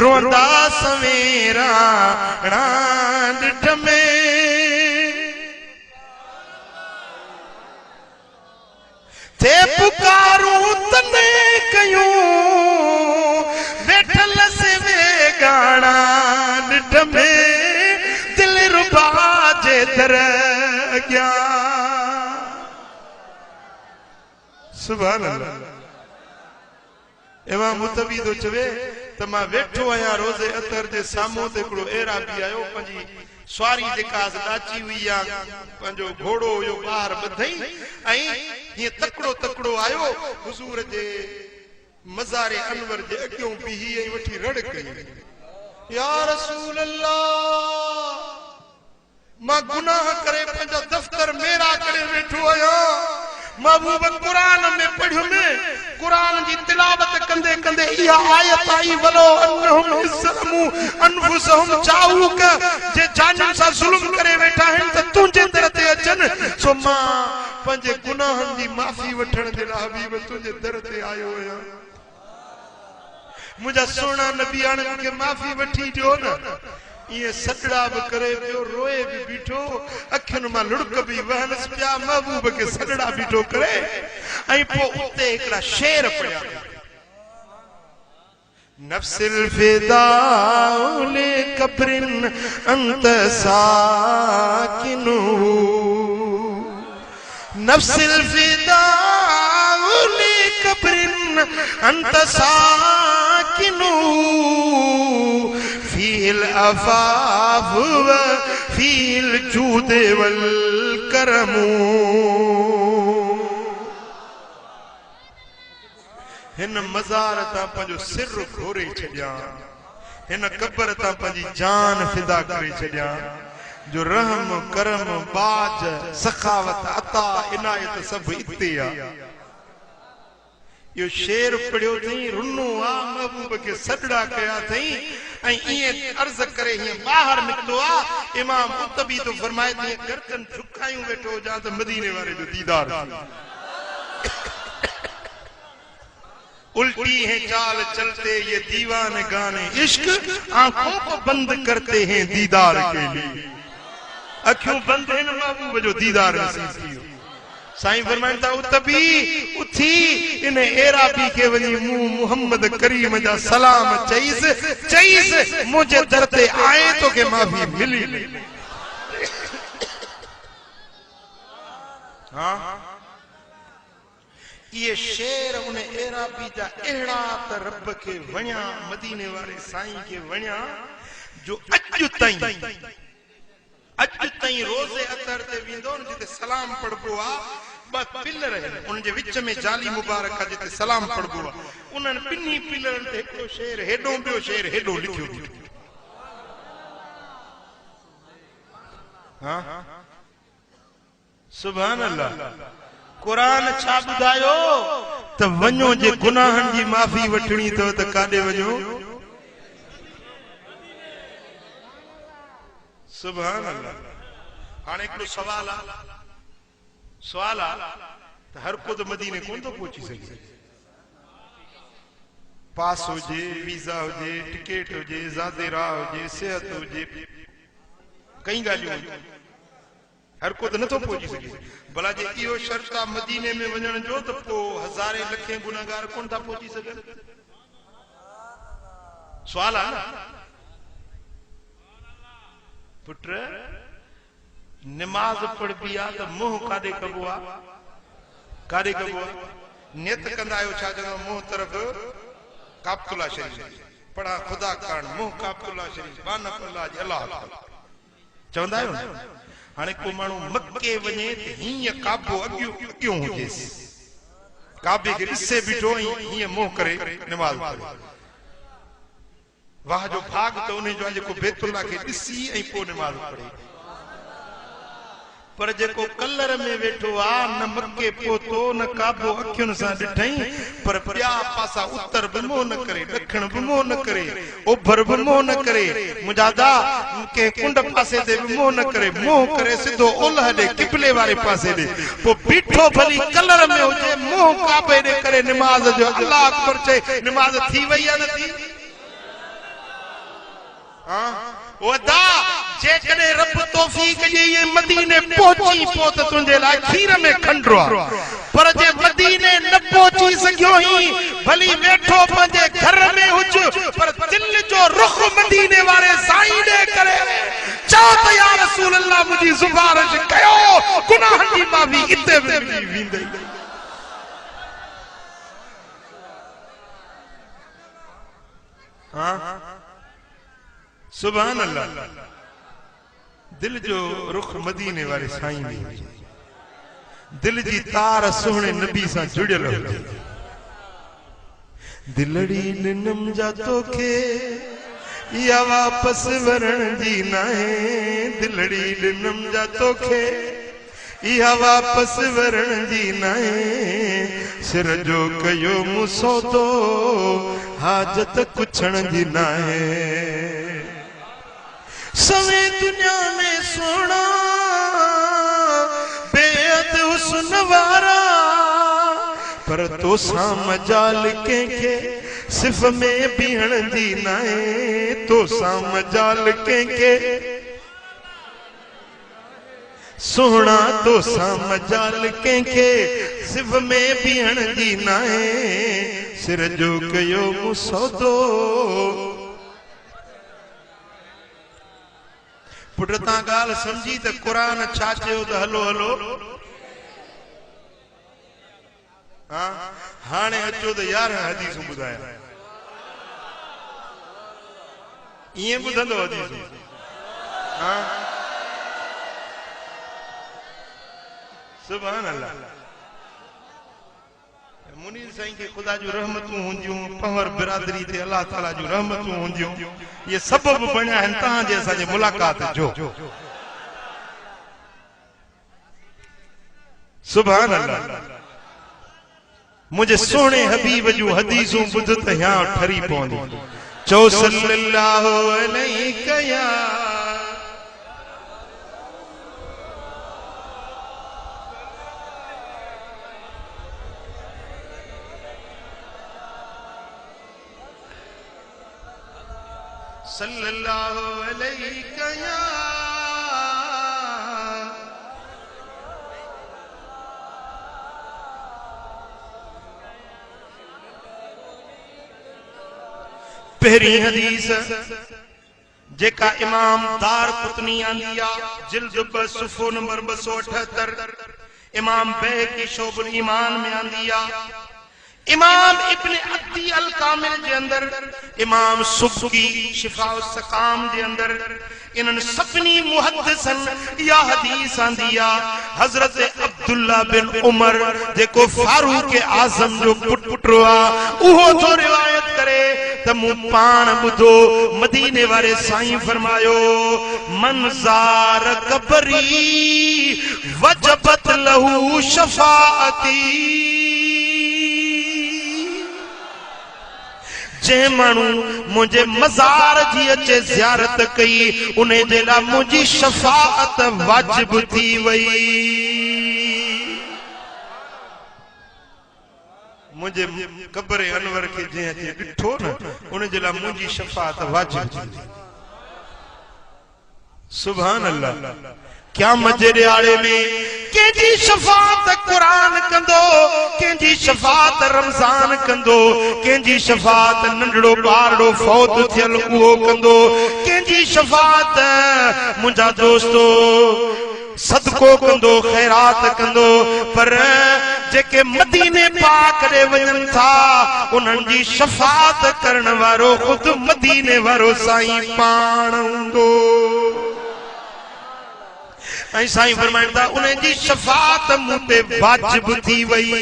रोंदा सवेराणा ॾिठ में थे पुकारूं तने कयूं वेठल से वेगाणा ॾिठ में दिल रुबा जे दर अॻियां सुभान अल्लाह इमाम मुतबी तो चवे त मां वेठो आहियां रोज़े अतर जे साम्हूं ते हिकिड़ो एराबी आयो पंहिंजी सवारी जेका ॾाची हुई आहे पंहिंजो घोड़ो हुयो ॿाहिरि ॿधई ऐं हीअं तकिड़ो तकिड़ो आयो हुज़ूर जे मज़ारे अनवर जे अॻियों बीही ऐं वठी रड़ कई या रसूल अल्लाह मां गुनाह करे पंहिंजो दफ़्तर मेरा करे वेठो आहियां महबूब कुरान में पढ़ियो में कुरान जी तिलावत कंदे कंदे इहा आयत आई वलो अन्नहुम इज़्ज़लमू अनफुसहुम जाऊक जे जानन सा जुल्म करे वेठा आहिन त तुंहिंजे दर ते अचन सो मां पंहिंजे गुनाहनि जी माफ़ी वठण जे लाइ हबीब तुंहिंजे दर ते आयो आहियां मुंहिंजा सोना नबी हाणे मूंखे माफ़ी वठी ॾियो न ये सजड़ा भी करे पियो रोए भी बीठो अखियुनि मां लुड़क भी वहनस पिया महबूब के सजड़ा बीठो करे ऐं पोइ उते हिकिड़ा शेर पढ़िया नफ्सिल फिदाउ ले कब्रिन अंत साकिनु, नफ्सिल फिदाउ ले कब्रिन अंत साकिनु, फील अफाफ व फील जूद वल करमू। हिन मज़ार तां पंहिंजो सिर घोरे छॾियां, हिन कब्र तां पंहिंजी जान फिदा करे छॾियां, जो रहम करम बाज सखावत अता इनायत सब इते आ। यो शेर पढ़ियो थई, रुनो आ महबूब के सदड़ा कया थई ऐं इएं अर्ज़ करे हीअं ॿाहिरि निकितो आ। इमाम कुतबी तो फरमाए थी गर्दन झुकायूं वेठो हुजां त मदीने वारे जो दीदार थी। उल्टी है चाल चलते ये दीवाने गाने इश्क, आंखों को बंद करते हैं दीदार के लिए। अखियों बंद है ना महबूब जो दीदार नसीब कियो। साईं फरमाइंदा उतबी उथी इन एराबी के वनी मुंह मोहम्मद करीम जा सलाम चईस चईस, मुझे दर ते आए तो के माफी मिली। हाँ ये शेर उन एराबी जा अहिड़ा त रब के वणिया, मदीने वारे साईं के वणिया, जो अॼु ताईं रोज़े अतर ते वेंदो न जिते सलाम पढ़बो आ, ॿ पिलर आहिनि उन जे विच में जाली मुबारक आहे जिते सलाम पढ़बो आ, उन्हनि ॿिन्ही पिलरनि ते हिकिड़ो शेर हेॾो ॿियो शेर हेॾो लिखियो बीठो। हाँ सुभान अल्लाह। कुरान छा ॿुधायो त वञो जे गुनाहनि जी माफ़ी वठणी अथव त काॾे वञो? सुभान अल्लाह। हाणे हिकिड़ो सवाल आहे त हर को त मदीने कोन थो पहुची सघे। पास हुजे, वीज़ा हुजे, टिकट हुजे, ज़ादे राह हुजे, सिहत हुजे, कई ॻाल्हियूं हुजनि, हर को त नथो पहुची सघे। भला जे इहो शर्त आहे मदीने में वञण जो त पोइ हज़ारे लखे गुनाहगार कोन था पहुची सघनि? सवाल आहे पुट। नमाज पढ़बी आहे त मुंहुं काॾे कबो आहे? काॾे कबो आहे? नियत कंदा आहियो छा चवंदा मुंहुं तरफ़ काबतुल्ला शरीफ पढ़ा खुदा कारण मुंहुं काबतुल्ला शरीफ बानक अल्लाह जी अल्लाह चवंदा आहियो न? हाणे को माण्हू मके वञे त हीअं काबो अॻियों हुजेसि, काबे खे ॾिसे बीठो ऐं हीअं मुंहुं करे नमाज़ पढ़े। वाह जो भाग त उन जो जेको बैतुल्ला खे ॾिसी ऐं पोइ नमाज़ पढ़े। पर जेको कलर में वेठो आ, न मके पोतो न काबो अखियुनि सां ॾिठई, पर ॿिया पासा उत्तर बि मुंहुं न करे, ॾखिण बि मुंहुं न करे, ओभर बि मुंहुं न करे, मुजादा के कुंड पासे ते बि मुंहुं न करे, मुंहुं करे सिधो ओलह ॾे किबले वारे पासे ॾे। पोइ बीठो भली कलर में हुजे, मुंहुं काबे ॾे करे नमाज़ जो अल्लाह अकबर चए, नमाज़ थी वई आहे न थी? हाँ वदा जेकॾहिं रब तौफीक ॾे मदीने पहुची पो त तुंहिंजे लाइ खीर में खंडो आहे। पर जे मदीने न पहुची सघियो ही भली वेठो पंहिंजे घर में हुज, पर दिल जो रुख मदीने वारे साईं ॾे करे चओ त या रसूल अल्लाह मुंहिंजी सिफारिश कयो, गुनाहनि जी माफ़ी हिते मिली वेंदई। हाँ सुभान अल्लाह। दिल जो रुख मदीने वारे साईं में हुजे, दिल जी तार सुहिणे नबी सां जुड़ियल हुजे। दिलड़ी निनम जा तोखे या वापस वरण जी नाहे, दिलड़ी निनम जा तोखे या वापस वरण जी नाहे, सिर जो कयो मुसौदो हाजत कुछण जी नाहे। सवे दुनिया में सोना बेअद हुस्न वारा, पर तो सा मजाल कंहिंखे सिफ़ में बीहण जी नाहे, तो सा मजाल कंहिंखे सोना, तो सा मजाल कंहिंखे सिफ़ में बीहण जी नाहे, सिर जो कयो मुसौदो। पुट तां ॻाल्हि समझी त क़ुरान छा चयो त हलो हलो। हाँ हाणे अचो त 11 हदीसूं ॿुधाया। ईअं ॿुधंदो हदीसूं? हाँ सुभान अल्लाह। मुनीर साईं के खुदा जो रहमतूं हूंदियूं, पंवर बिरादरी ते अल्लाह ताला जो रहमतूं हूंदियूं, ये सबब बणिया आहिनि तव्हांजे असांजे मुलाकात जो। सुभान अल्लाह। मुझे सोने हबीब जो हदीसूं ॿुध त या ठरी पवंदी। चो सल्लल्लाहु अलैहि या सल्लल्लाहु अलैहि या पहरी हदीस जेका इमाम दारकुतनी आंदी आ, जिल्द 2 सफ़ो नंबर 278, इमाम बैहक़ी शोबुल ईमान में आंदी आ, इमाम इब्न अब्दी अल कामिल जे अंदर, इमाम सुब्की शिफाउ सकाम जे अंदर, इन्हनि सभिनी मुहद्दिसन या हदीस आंदी आ। हजरत अब्दुल्ला बिन उमर जेको फारूक आजम जो पुटरो आ, उहो तो रिवायत करे त मूं पाण ॿुधो मदीने वारे साईं फरमायो, मंज़ार कबरी वजबत लहू शफाअती। जे मानू मुझे मजार जी अचे ज़ियारत कई, उन्हें जे ला मुझी शफाअत वाजिब थी वई। मुझे कब्र अनवर के जे अचे ॾिठो न, उन्हें जे ला मुझी शफाअत वाजिब थी वई। सुभान अल्लाह। क्या मजे आड़े में केजी शफात कुरान कंदो, केजी शफात रमजान कंदो, केजी शफात नंढड़ो ॿारड़ो फौत थियल उहो कंदो, केजी शफात मुंहिंजा दोस्तो सदको कंदो, खैरात कंदो। पर जेके मदीने पाक ॾे वञनि था, उन्हनि जी शफात करण वारो खुद मदीने वारो साईं पाण हूंदो। ऐं साईं फरमाइनि था, उन्हें जी शफात मूं ते वाजिब थी वई,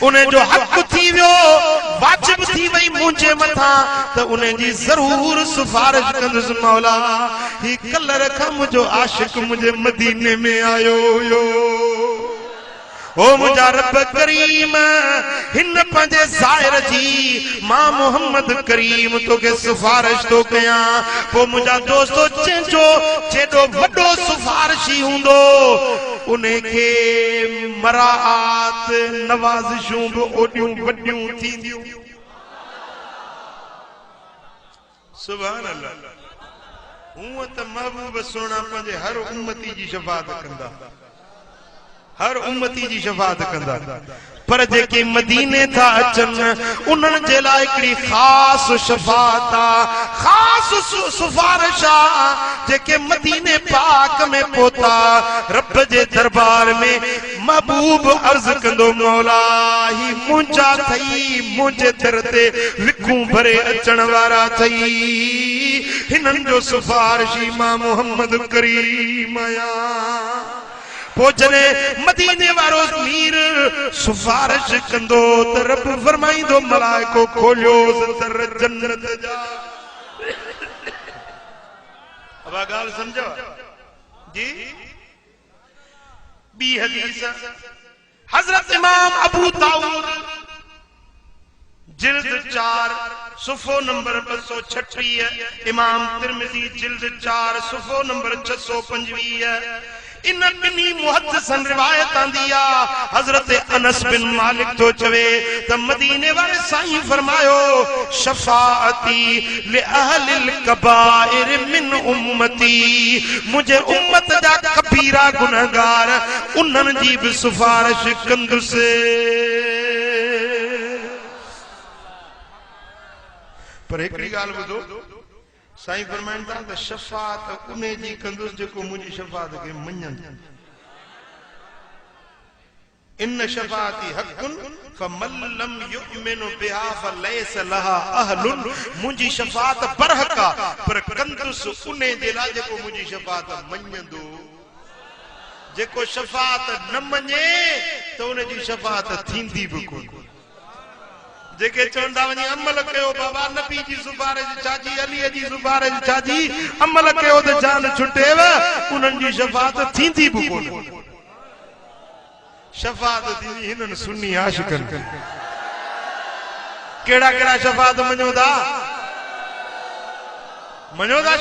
उन्हें जो हक़ थी वियो, वाजिब थी वई मुझे मथा, त उन्हें जी जरूर सिफारिश कंदुसि। मौला ही कलर खां मुझो आशिक मुझे मदीने में आयो हुयो, ओ मुझा रब करीम हिन पंहिंजे ज़ाहिर जी मां मोहम्मद करीम तोखे सिफारिश तो कयां। पोइ मुंहिंजा दोस्तो चइजो जेॾो वॾो सिफारिशी हूंदो, उन्हें खे मराआत नवाज़िशूं बि ओॾियूं वॾियूं थींदियूं। सुभान अल्लाह। हूअं त महबूब सोना पंहिंजे हर उम्मती जी शफाअत कंदा, हर उम्मती जी शफाअत कंदा, पर जेके मदीने था अचनि उन्हनि जे लाइ हिकिड़ी ख़ासि शफाअत आ, ख़ासि सिफारिश आ। जेके मदीने पाक में पहुता, रब जे दरबार में महबूब अर्ज़ कंदो, मौला ही मुंहिंजा थई, मुंहिंजे दर ते विखूं भरे अचण वारा थई, हिननि जो सिफारिशी मां मोहम्मद करीम आहियां। पो जने मदीने वारो मीर सिफारिश कंदो त रब फरमाईंदो, मलाइको खोलियो दर जन्नत जा। अब ॻाल्हि समझो जी। बी हदीस हजरत इमाम अबू दाऊद जिल्द 4 सफ़ो नंबर 236, इमाम तिरमिज़ी जिल्द 4 सफ़ो नंबर 625। इन बिनी मुहद्दिसन रिवायत आंदी आ, हजरत अनस बिन मालिक तो चवे त मदीने वाले साईं फरमायो, शफाअती ले अहलिल कबाइर मिन उम्मती, मुझे उम्मत जा कबीरा गुनहगार उन्हनि जी भी सिफारिश कंदुसि। पर एकड़ी गाल बुधो साईं फरमाइन था त शफात उन्हें जी कंदुस जेको मुझी शफात के मञन इन शफाती हक़ुन फमन लम युमिनु बिहा फलैस लहा अहलुन मुझी शफात बरहका पर कंदुस उन्हें जे ला जेको मुझी शफात मञंदो जेको शफात न मञे तो उन्हें जी शफात थींदी भी कोन जेके चवंदा वञी अमल कयो बाबा नबी जी सुबारश चाची अली जी सुबारश चाची अमल कयो त जान छुटेव उन्हनि जी शफात थींदी भी कोन शफात थींदी हिननि सुन्नी आशिकन केड़ा केड़ा शफात मञो था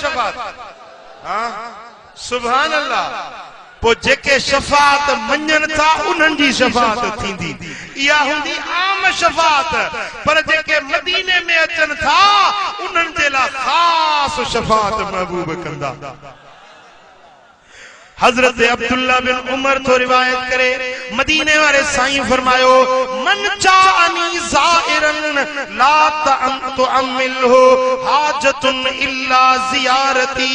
शफात हां सुभान अल्लाह पो जेके शफात मञन था उन्हनि जी शफात थींदी इहा हुंदी आम शफात पर जेके मदीने में अचन था उन्हनि जे ला खास शफात महबूब कंदा हजरत अब्दुल्ला बिन उमर तो रिवायत करे मदीने वाले साईं फरमायो मन चाअनी ज़ाइरन ला तुअम्मिलहु हाजतुन इल्ला ज़ियारती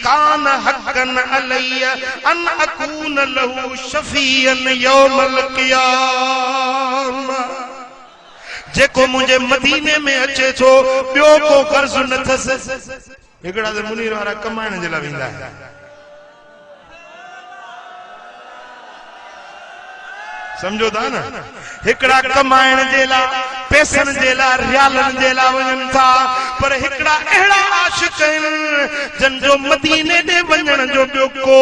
कान हक़्क़न अलैया अन अकून लहु शफ़ीअन यौमल क़ियामा जेको मुझे मदीने में अचे थो बियो को कर्ज न थस एकड़ा त मुनीर वारा कमाइण जे ला वेंदा है समझो था ना हिकड़ा कमाइण जे ला पैसन जे ला रियालन जे ला वञन था पर हिकड़ा अहिड़ा आशिक आहिनि जन जो मदीने ॾे वञण जो ॿियो को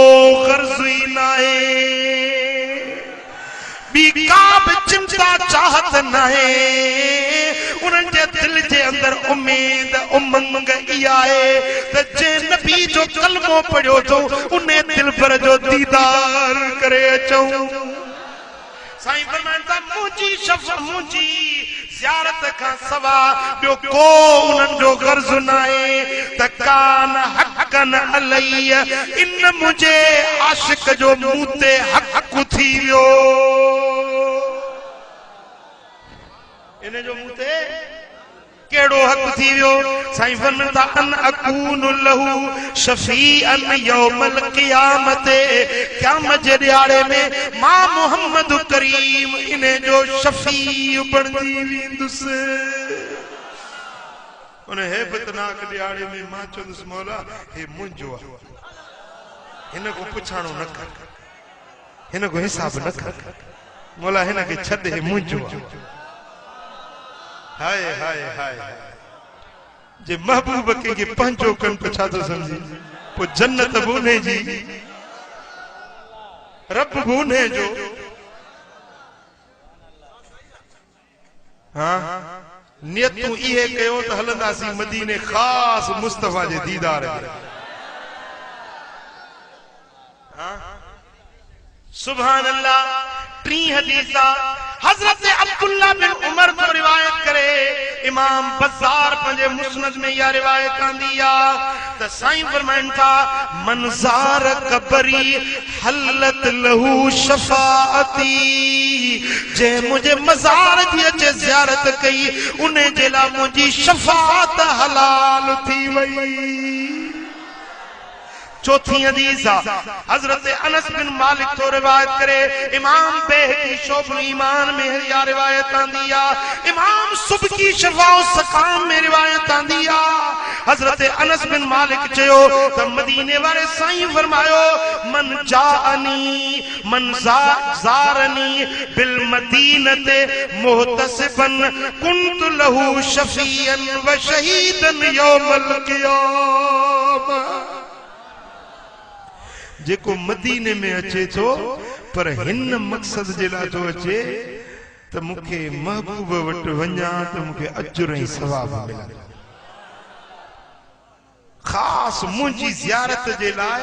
गर्ज़ ई न आहे ॿी का बि चिंता चाहत न आहे उन्हनि जे दिल जे अंदर उम्मीद उमंग इहा आहे त जे नबी जो कलमो पढ़ियो थो उन दिल भर जो दीदार करे अचूं साईं फरमाइनि था मुंहिंजी ज़ियारत खां सवा ॿियो को उन्हनि जो गर्ज़ न आहे त कान हक़्क़न अलैया इन मुंहिंजे आशिक जो मूं ते हक़ थी वियो इन जो मूं ते केड़ो हक़ थी वियो साईं फरमाइनि था अन अकून लहू शफ़ीअन यौमल क़ियामत क़यामत जे ॾियारे में मां मोहम्मद करीम इने जो शफ़ी बणजी वेंदुसि उन हेबतनाक ॾियारे में मां चवंदुसि मौला हे मुंहिंजो आहे हिन को पुछाणो न कर हिन को हिसाब न कर मौला हिन खे छॾ हे मुंहिंजो आहे हाय हाय हाय जे महबूब के पंहिंजो कन छा थो समझी पो जन्नत बि उन्हे जी रब बि उन्हे जो हाँ नियतूं इहे कयो त हलंदासीं मदीने खास मुस्तफा जे दीदार हाँ सुभान अल्लाह टी हदीसा हजरत अब्दुल्ला बिन उमर को रिवायत करे इमाम बज़ार पंजे मुस्नद में या रिवायत आंदी आ त साईं फरमाइन था मंजार कबरी हलत लहू शफाअती जे मुझे मजार जी अचे ज़ियारत कई उन्हें जे ला मुंहिंजी शफाअत हलाल थी वई चौथी हदीस हजरत अनस बिन मालिक तो रिवायत करे इमाम बैहकी शोबुल ईमान में या रिवायत आंदी आ इमाम सुबकी शफा सकाम में रिवायत आंदी आ हजरत अनस बिन मालिक चयो त मदीने वाले साईं फरमायो मन जाअनी मन ज़ारनी बिल मदीनते मुहतसिबन कुंत लहू शफीअन व शहीदन यौमल क़ियामा जेको मदीने में अचे थो पर हिन मकसद जे लाइ थो अचे त मूंखे महबूब वटि वञा त मूंखे अजर ऐं सवाब मिले खास मुंहिंजी ज़ियारत जे लाइ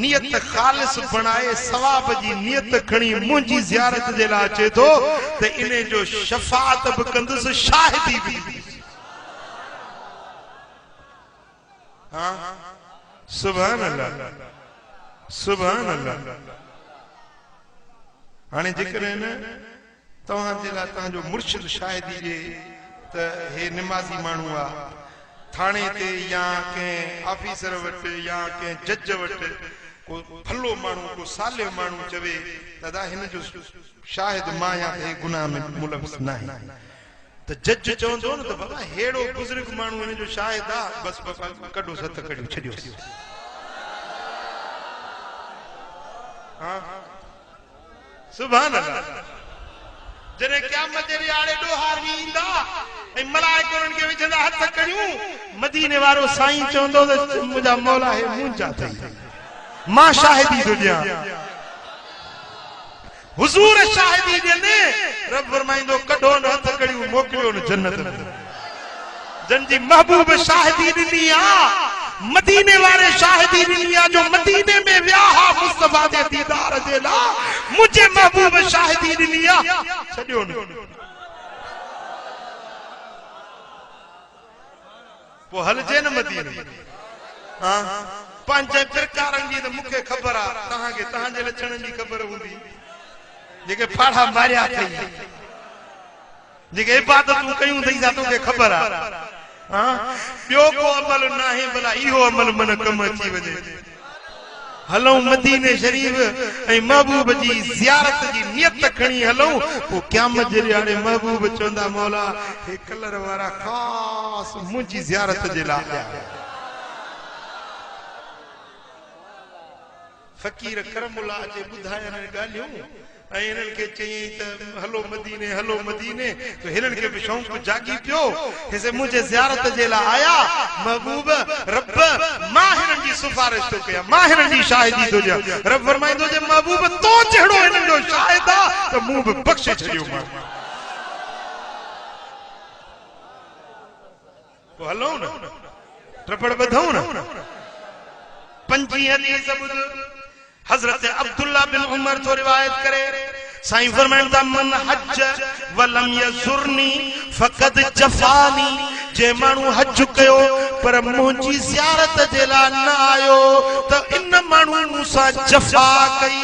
नियत खालिस बनाए सवाब जी नियत खणी मुंहिंजी ज़ियारत जे लाइ अचे थो त इन जो शफाअत बि कंदुसि शाहिदी बि हाँ सुभान अल्लाह सुभान अल्लाह हाने जिक्र है न तव्हां जे लाइ तव्हांजो मुर्शिद शाहिदी जे तो हे निमाज़ी मानू आ थाने ते या के ऑफिसर वट या के जज वट को भलो मानू को साले मानू चवे तदा हिन जो शाहिद मां या हे गुनाह में मुलविस नहीं तो जज चवंदो न तो बाबा हेड़ो बुजुर्ग मानू हिन जो शाहिद आ बस बाबा कढो सत कढियो छडियो हां सुभान अल्लाह जने क़यामत जे आड़े ॾोहार ईंदा ऐं मलाइक उन्हनि खे विझंदा हथ कड़ियूं मदीने वारो साईं चवंदो त मुंहिंजा मौला हे मुंहिंजा अथई मां शाहिदी थो ॾियां हुज़ूर शाहिदी ॾियनि रब फरमाईंदो कढो न हथ कड़ियूं मोकिलियो न जन्नत में जन जी महबूब शाहिदी ॾिनी आहे मदीने वारे शाहिदी ॾिनी आहे जो मदीने में विया हा मुस्तफा जे दीदार जे लाइ मुंहिंजे महबूब शाहिदी ॾिनी आहे छॾियो न पोइ हलजे न मदीने हां पंहिंजे प्रकारनि जी त मूंखे ख़बर आहे तव्हांखे तव्हांजे लक्षणनि जी ख़बर हूंदी जेके फाड़ा मारिया अथई जेके इबादतूं कयूं अथई सा तोखे ख़बर आहे हां ॿियो को अमल न आहे भला इहो अमल मन कम अची वञे हलूं मदीने शरीफ ऐं महबूब जी ज़ियारत जी नियत खणी हलूं पोइ क़यामत जे ॾियारे महबूब चवंदा मौला हे कलर वारा ख़ास मुंहिंजी ज़ियारत जे लाइ फ़कीर करमुल्ला जे ॿुधाइण ॻाल्हियूं ऐं हिननि खे चयईं त हलो मदीने तो हिननि खे बि शौक़ जागी पियो हिसे मुंहिंजे ज़ियारत जे लाइ आया महबूब रब मां हिननि जी सिफारिश थो कयां मां हिननि जी शाहिदी थो ॾियां रब फरमाईंदो जे महबूब तो जहिड़ो हिननि जो शाहिद आहे त मूं बि बख़्शे छॾियो मां पोइ हलूं न ट्रपड़ ॿधूं न पंजी हदीस ॿुध हजरत अब्दुल्ला बिन उमर तो रिवायत करे साईं फरमाइंदा मन हज वलम यजुरनी फकद जफानी जे मानू हज कयो पर मुंहिंजी ज़ियारत जे लाइ न आयो त इन मानू मूंसां जफा कई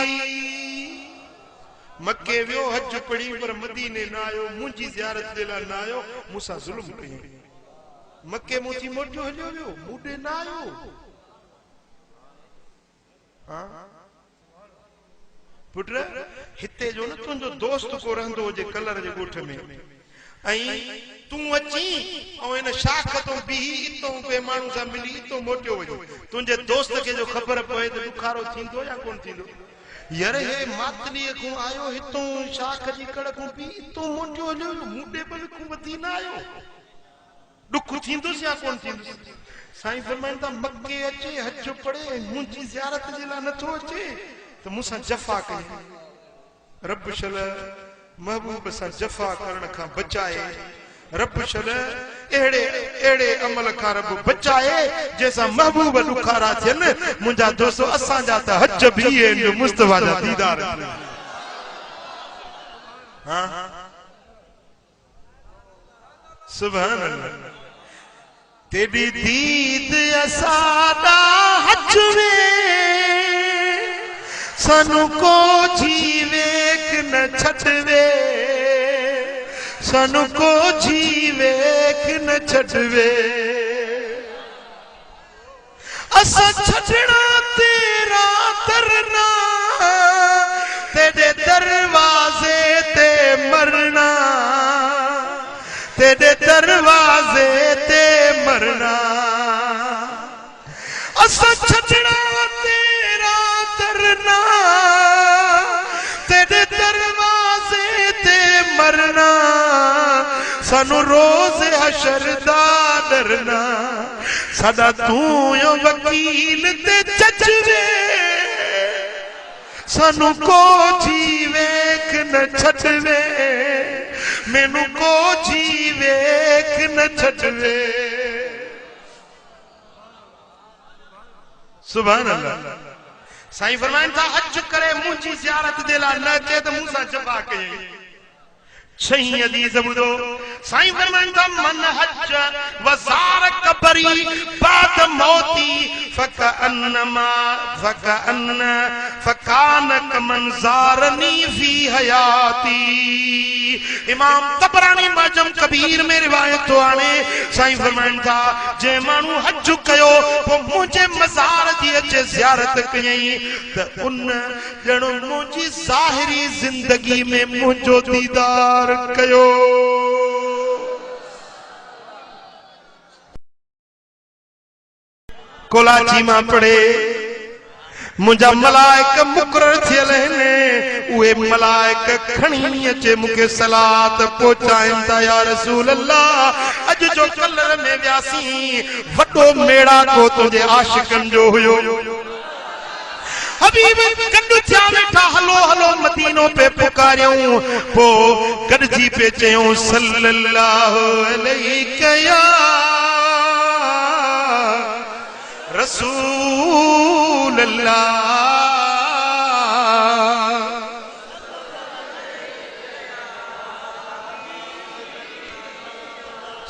मक्के वियो हज पढ़ी पर मदीने न आयो मुंहिंजी ज़ियारत जे लाइ न आयो मूंसां ज़ुल्म कई मक्के मूंथी मोटियो हलियो वियो मूंॾे न आयो हां पुत्र हिते जो न तुंहिंजो दोस्त को रहंदो हुजे कलर जे ॻोठ में ऐं तूं अची ऐं हिन शाख तो बीही इतो के माण्हू सां मिली इतो मोटियो वञे तुंहिंजे दोस्त खे जो ख़बर पए त ॾुखारो थींदो या कोन थींदो यार हे मातलीअ खां आयो हितो शाख जी कड़ खां बी इतो मोटियो हलियो मूंॾे बि खां वधी न आयो ॾुख थींदुसि या कोन थींदुसि साईं फरमाईंदा मक्के अचे हज पढ़े मुंहिंजी ज़ियारत जे लाइ नथो अचे तो मूंसां जफ़ा कई रब शल महबूब सां जफ़ा करण खां बचाए रब शल अहिड़े अमल खां रब बचाए जंहिंसां महबूब ॾुखारा थियनि मुंहिंजा दोस्त असांजा त हज बि आहिनि मुस्तफा जा दीदार हां सुभान अल्लाह तेरी दीद असादा हज में सानू को जीवेक न छड़वे सानू को जीवेक न छड़वे असा छड़ना तेरा तरना तेरे दरवाजे ते मरना तेरे दरवाजे ते मरना असा छड़ना तेरा तरना तेरे दरवाजे ते मरना सानू रोज हशर दा डरना साडा तू यो वकील ते जजवे सानू को जीवेक न छड़वे मैनू को जीवेक न छड़वे सुभान अल्लाह साईं फरमाइन था हज करे मुंहिंजी ज़ियारत दे लाइ न अचे त मूंसां जफ़ा कई छही हदीस ॿुधो साईं फरमाइन था मन हज वज़ार कबरी बाद मौती फकान कमन ज़ारनी फी हयाती इमाम तबरानी माजम कबीर में रिवायत तो आने साईं फरमाइन था जे मानू हज कयो वो मुझे मजार दी अचे ज़ियारत कयई त उन जणो मुझी ज़ाहिरी जिंदगी में मुझो दीदार कयो। कोलाची मां पढ़े मुझा मलाइक मुकरर थियल ने उहे मलाइक खणी अचे मुके सलात पहुचाइन ता या रसूल अल्लाह अज जो कलर में व्यासी वडो मेड़ा को तुझे आशिकन जो हुयो हबीब गंडू थिया वेठा हलो हलो मदीनो पे पुकारियूं पो गडजी पे चयूं सल्लल्लाहु अलैहि या रसूल अल्लाह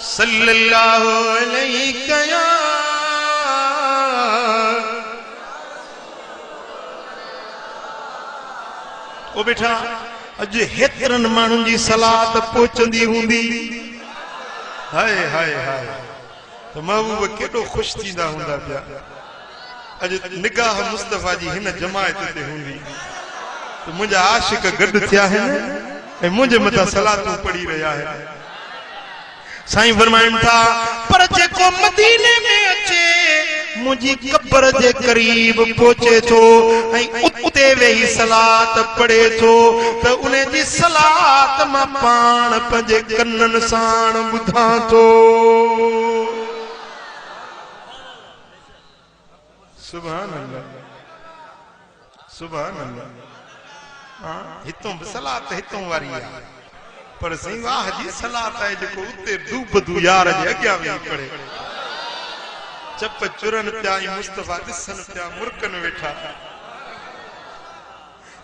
सल्लल्लाहु अलैहि या ओ बेटा अज हेतरन माण्हुनि जी सलात पहुचंदी हुंदी हाय हाय हाय तो महबूब केडो खुश थींदा हुंदा पिया अज निगाह मुस्तफा जी हिन जमायत ते हुंदी तो मुझा आशिक गड थिया है ए मुझे मथा सलातूं पढ़ी रहा है। साईं फरमाइन था पर जेको मदीने में अचे मुझी कब्र जे करीब पहुंचे थो उते वेही सलात पढ़े थो त उन जी सलात मां पाण पंहिंजे कन्नन साण ॿुधां थो। सुभान अल्लाह सुभान अल्लाह हां हितों सलात हितों वारी है पर सही वाह जी सलात है जेको उते दूबदू यार जे अग्या वे पड़े चप चुरन पिया मुस्तफा दिसन पिया मुर्कन वेठा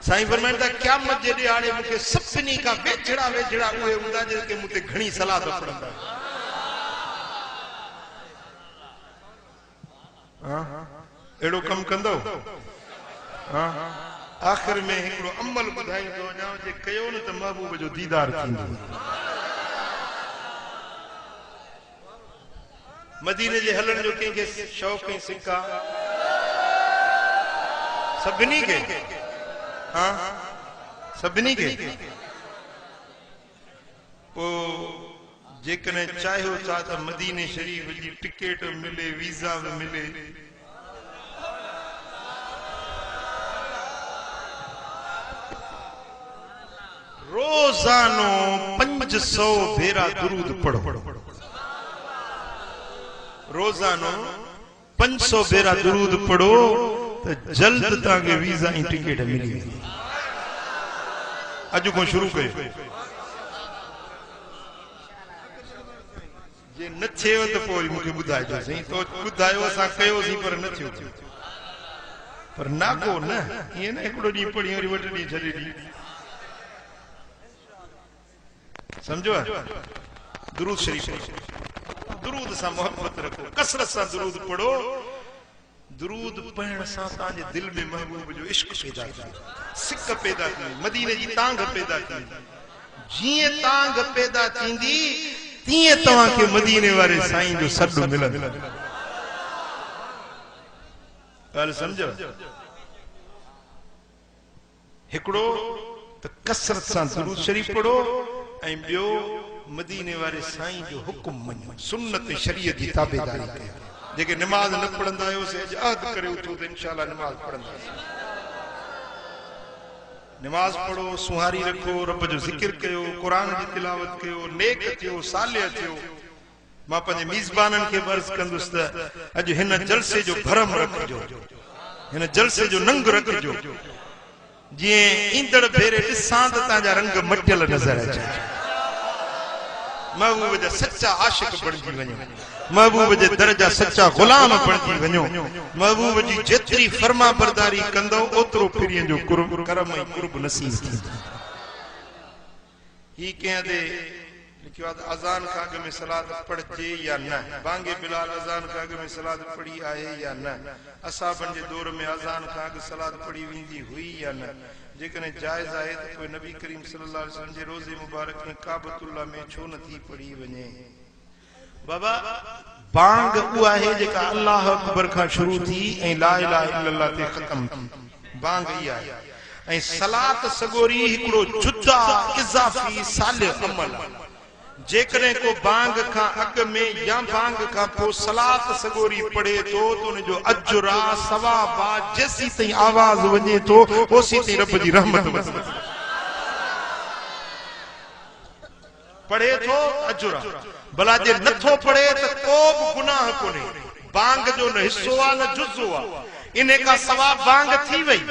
साईं फरमाइंदा क़यामत जे ॾियारे मूंखे सभिनी का वेझड़ा वेझड़ा उहे हूंदा जेके मूंखे घणी सलात पढ़ंदा हां एड़ो कम कंदो हां आखिर में एकड़ो अमल बुधाईंदो वञा जे कयो न त महबूब जो दीदार थींदो। मदीने जे हलण जो कंहिंखे शौक़ ऐं सिका सभिनी के हां सभिनी के पो जेकने चाहियो चा त मदीने शरीफ जी टिकट मिले वीजा भी मिले रोजानो 500 भेरा दुरूद पढ़ो रोजानो 500 भेरा दुरूद पढ़ो तो जल्द ताके वीजा ऐं टिकट मिली अज को शुरू कयो जे न थियो त पोइ मूंखे ॿुधाइजो सही तो ॿुधायो असां कयोसीं पर न थियो पर नाको न ईअं न हिकिड़ो ॾींहुं पढ़ी वरी वटि ॾींहुं छॾे ॾींहुं समझो दुरूद शरीफ दुरूद से मोहब्बत रखो कसरत से दुरूद पढ़ो दुरूद पढ़ण से ताजे दिल में महबूब जो इश्क पैदा थी सिक पैदा थी मदीने जी तांग पैदा थी जिए तांग पैदा थींदी तीए तवा के मदीने वाले साईं जो सद मिलंद गाल समझो हिकड़ो तो कसरत से दुरूद शरीफ पढ़ो ऐं बियो मदीने वाले साईं जो हुक्म मनो सुन्नत शरीयत की ताबेदारी कयो जेके नमाज न पढ़ंदा आयो से अहद करे उठो तो इंशाअल्लाह नमाज पढ़ंदा नमाज पढ़ो सुहारी रखो रब जो जिक्र कयो कुरान की तिलावत कयो नेक थियो सालिह थियो मां पंहिंजे मेज़बानन के वर्ज़ कंदुस त अज हिन जलसे जो भरम रखजो हिन जलसे जो नंग रखजो जे ईंदड़ भेरे ॾिसां त तांजा रंग मटियल नज़र अचे महबूब जा सच्चा आशिक बणजी वञो महबूब जे दर जा सच्चा गुलाम बणजी वञो महबूब जी जेतरी फरमा बरदारी कंदो ओतरो फिरियन जो कुर्ब करम ऐं कुर्ब नसीब थींदो ही कंहिं ते लिखियो आहे अज़ान खां अॻु में सलात पढ़जे या न। बांगे बिलाल अज़ान खां अॻु में सलात पढ़ी आहे या न। असाबनि जे दौर में अज़ान खां अॻु सलात पढ़ी वेंदी हुई या न। जेकॾहिं जाइज़ आहे त पोइ नबी करीम सल्लल्लाहु अलैहि वसल्लम जे रोज़े मुबारक में काबतुल्लाह में छो नथी पढ़ी वञे? बाबा बांग उहा आहे जेका अल्लाह अकबर खां शुरू थी ऐं ला इलाहा इल्लल्लाह ते ख़त्म थी। बांग इहा आहे। ऐं सलात सगोरी हिकिड़ो जुदा इज़ाफ़ी सालिह अमल आहे। जेकॾहिं को बांग खां अॻु में या बांग खां पोइ सलात सगोरी पढ़े थो त उनजो अजुर आहे, सवाब आहे। जेसी ताईं आवाज़ वञे थो ओसी ताईं रब जी रहमत वञे। पढ़े थो अजुर आहे, भला जे नथो पढ़े त को बि गुनाह कोन्हे। बांग जो न हिस्सो आहे न जुज़ो आहे। इन का सवाब बांग थी वई।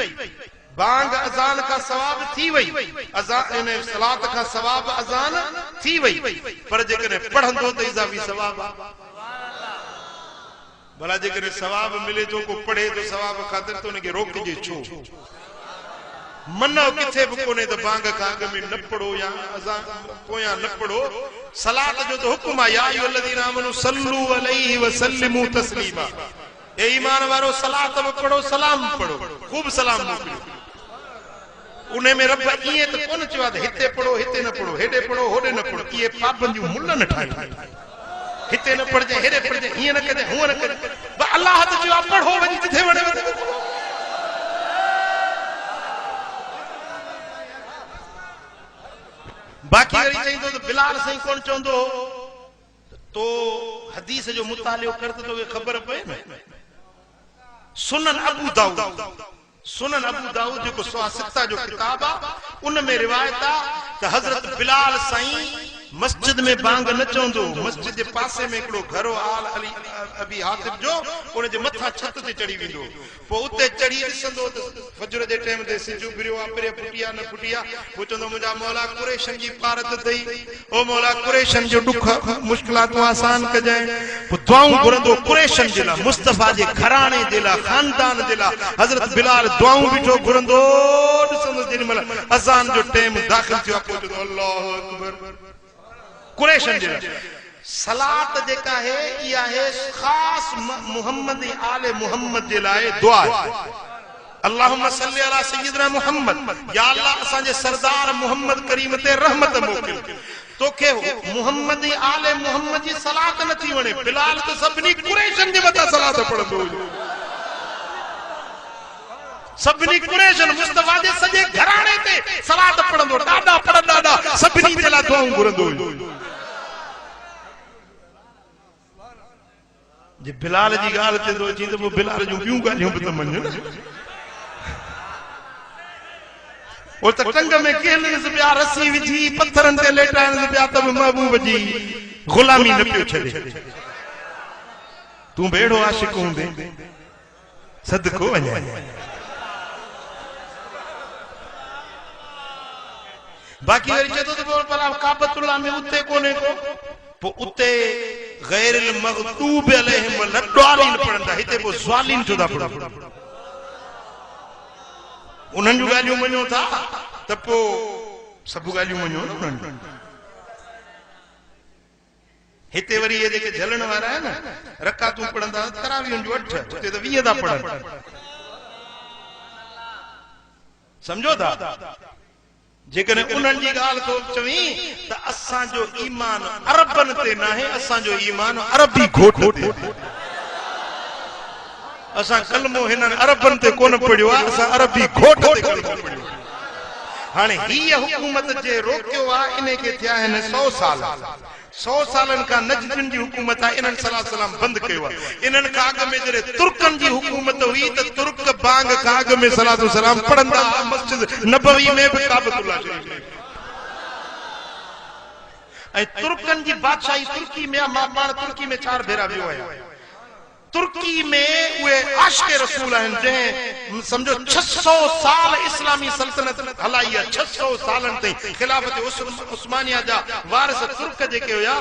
बांग अज़ान का सवाब थी वई। अज़ान इन सलात का सवाब अज़ान थी वई। पर जेकॾहिं पढ़ंदो त इज़ाफ़ी सवाब आहे। भला जेकॾहिं सवाब मिले थो को पढ़े तो सवाब ख़ातिर त उनखे रोकजे छो? मनो किथे बि कोन्हे त बांग खां अॻु में न पढ़ो या अज़ान पोयां न पढ़ो। सलात जो त हुकुम आहे या अय्युहल्लज़ीना आमनू सल्लू अलैहि व सल्लिमू तस्लीमा। ए ईमान वारो सलात बि पढ़ो, सलाम पढ़ो, खूब सलाम मोकिलियो। उन्हें में रब इए त कोन चयो आहे हिते पढ़ो हिते न पढ़ो, हेॾे पढ़ो होॾे न पढ़ो। इहे पाबंदियूं मुल्ल न ठाहियूं। हिते न पढ़जे हेॾे पढ़जे, हीअं न कजे हूअं न कजे। अल्लाह त चयो आहे पढ़ो वञी जिथे वणे। बाक़ी वरी चईंदो त बिलाल साईं कोन चवंदो तो हदीस जो मुतालियो कर त तोखे ख़बर पए न। सुनन अबू दाऊद जेको सित्ता जो किताब आहे उन में रिवायत आहे त हज़रत बिलाल साईं मस्जिद में बांग न चवंदो। मस्जिद जे पासे में हिकिड़ो घर आल अली अबी हातिब जो, उन जे मथां छत ते चढ़ी वेंदो। पोइ उते चढ़ी ॾिसंदो त फजर जे टाइम ते सिज उभिरियो आहे, परे फुटिया न फुटिया। पोइ चवंदो मुंहिंजा मौला कुरैशन जी पारत अथई, ओ मौला कुरैशन जो ॾुख मुश्किलातूं आसान कजांइ। पोइ दुआऊं घुरंदो कुरैशन जे लाइ, मुस्तफ़ा जे घराणे जे लाइ, ख़ानदान जे लाइ। हज़रत बिलाल दुआऊं बीठो घुरंदो, ॾिसंदो जेॾीमहिल अज़ान जो टाइम दाख़िल थियो आहे पोइ चवंदो अल्लाहु अकबर कुरैशन जे लाइ। सलात जेका है इहा है ख़ास मुहम्मद आले मुहम्मद जे लाइ दुआ है। अल्लाहुम्मा सल्ली अला सय्यिदना मुहम्मद, या अल्लाह असांजे सरदार मुहम्मद करीम ते रहमत मोकिल। तोखे मुहम्मद आले मुहम्मद जी सलात नथी वणे। बिलाल त सभिनी कुरैशन जे मथां सलात पढ़ंदो हुयो। सभिनी कुरैशन मुस्तफ़ा जे सॼे घराणे ते सलात पढ़ंदो, ॾाढा पढ़ंदा, ॾाढा सभिनी जे लाइ दुआऊं घुरंदो हुयो। जे बिलाल जी ॻाल्हि ते थो अची त पोइ बिलाल जूं ॿियूं ॻाल्हियूं बि त मञ। ओ त टंग में केलनि से पिया रसी विझी पत्थरनि ते लेटाइण से पिया त बि महबूब जी ग़ुलामी न पियो छॾे। तूं बि अहिड़ो आशिक़ हूंदे सदको वञे। बाक़ी वरी चए थो त भला काबतुल्लाह में उते कोन्हे को, पोइ उते गैरिल मग़दूब अलैहिम लॾालीन पढ़ंदा, हिते पोइ ज़ालिम छो था पढ़ो? उन्हनि जूं ॻाल्हियूं मञो था त पोइ सभु ॻाल्हियूं मञो न उन्हनि। हिते वरी इहे जेके झलण वारा आहिनि न रकातूं पढ़ंदा तरावीहनि जूं 8, उते त 20 था पढ़नि। सम्झो था? जेकॾहिं उन्हनि जी ॻाल्हि तो चवीं त असांजो ईमान अरबनि ते न आहे, असांजो ईमान अरबी घोट ते। असां कलमो हिननि अरबनि ते कोन पढ़ियो आहे, असां अरबी घोट ते कलमो पढ़ियो। हाणे हीअ हुकूमत जे रोकियो आहे, इन खे थिया आहिनि 100 साल। 100 सालनि खां नजदियुनि जी हुकूमत आहे, इन्हनि सलाह सलाम बंदि कयो आहे। इन्हनि खां अॻु में जॾहिं तुर्कनि जी हुकूमत हुई त तुर्क बांग खां अॻु में सलाह सलाम पढ़ंदा मस्जिद नबवी में बि काबतुल्लाह शरीफ में। ऐं तुर्कनि जी बादशाही तुर्की में, मां पाण तुर्की में 4 भेरा वियो आहियां। तुर्की में उहे आशिक़ रसूल आहिनि जंहिं समझो 600 साल इस्लामी सल्तनत हलाई आहे। 600 सालनि ताईं खिलाफत उस्मानिया जा वारिस तुर्क जेके हुया,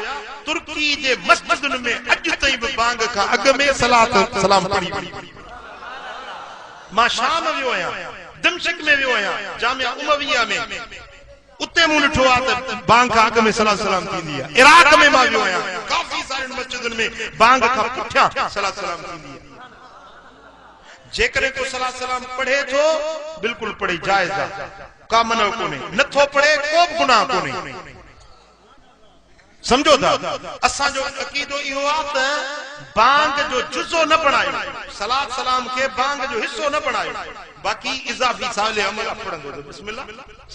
तुर्की जे मस्जिदुनि में अॼु ताईं बि बांग खां अॻु में सलात सलाम पढ़ी। मां शाम वियो आहियां, दमिश्क में वियो आहियां, जामिया उमविया में। उते मूं ॾिठो आहे त बांग खां अॻु में सलात सलाम थींदी आहे। इराक में मां वियो आहियां, काफ़ी सारियुनि मस्जिदुनि में बांग खां पुठियां सलात सलाम थींदी आहे। जेकॾहिं को सलात सलाम पढ़े थो बिल्कुलु पढ़े, जाइज़ आहे, का मना कोन्हे। नथो पढ़े को बि गुनाह कोन्हे। समझो था, असांजो अक़ीदो इहो आहे त बांग जो जुज़ो न बणायो, सलात सलाम खे बांग जो हिस्सो न बणायो, बाक़ी इज़ाफ़ी साले अमल पढ़ंदो त बिस्मिल्लाह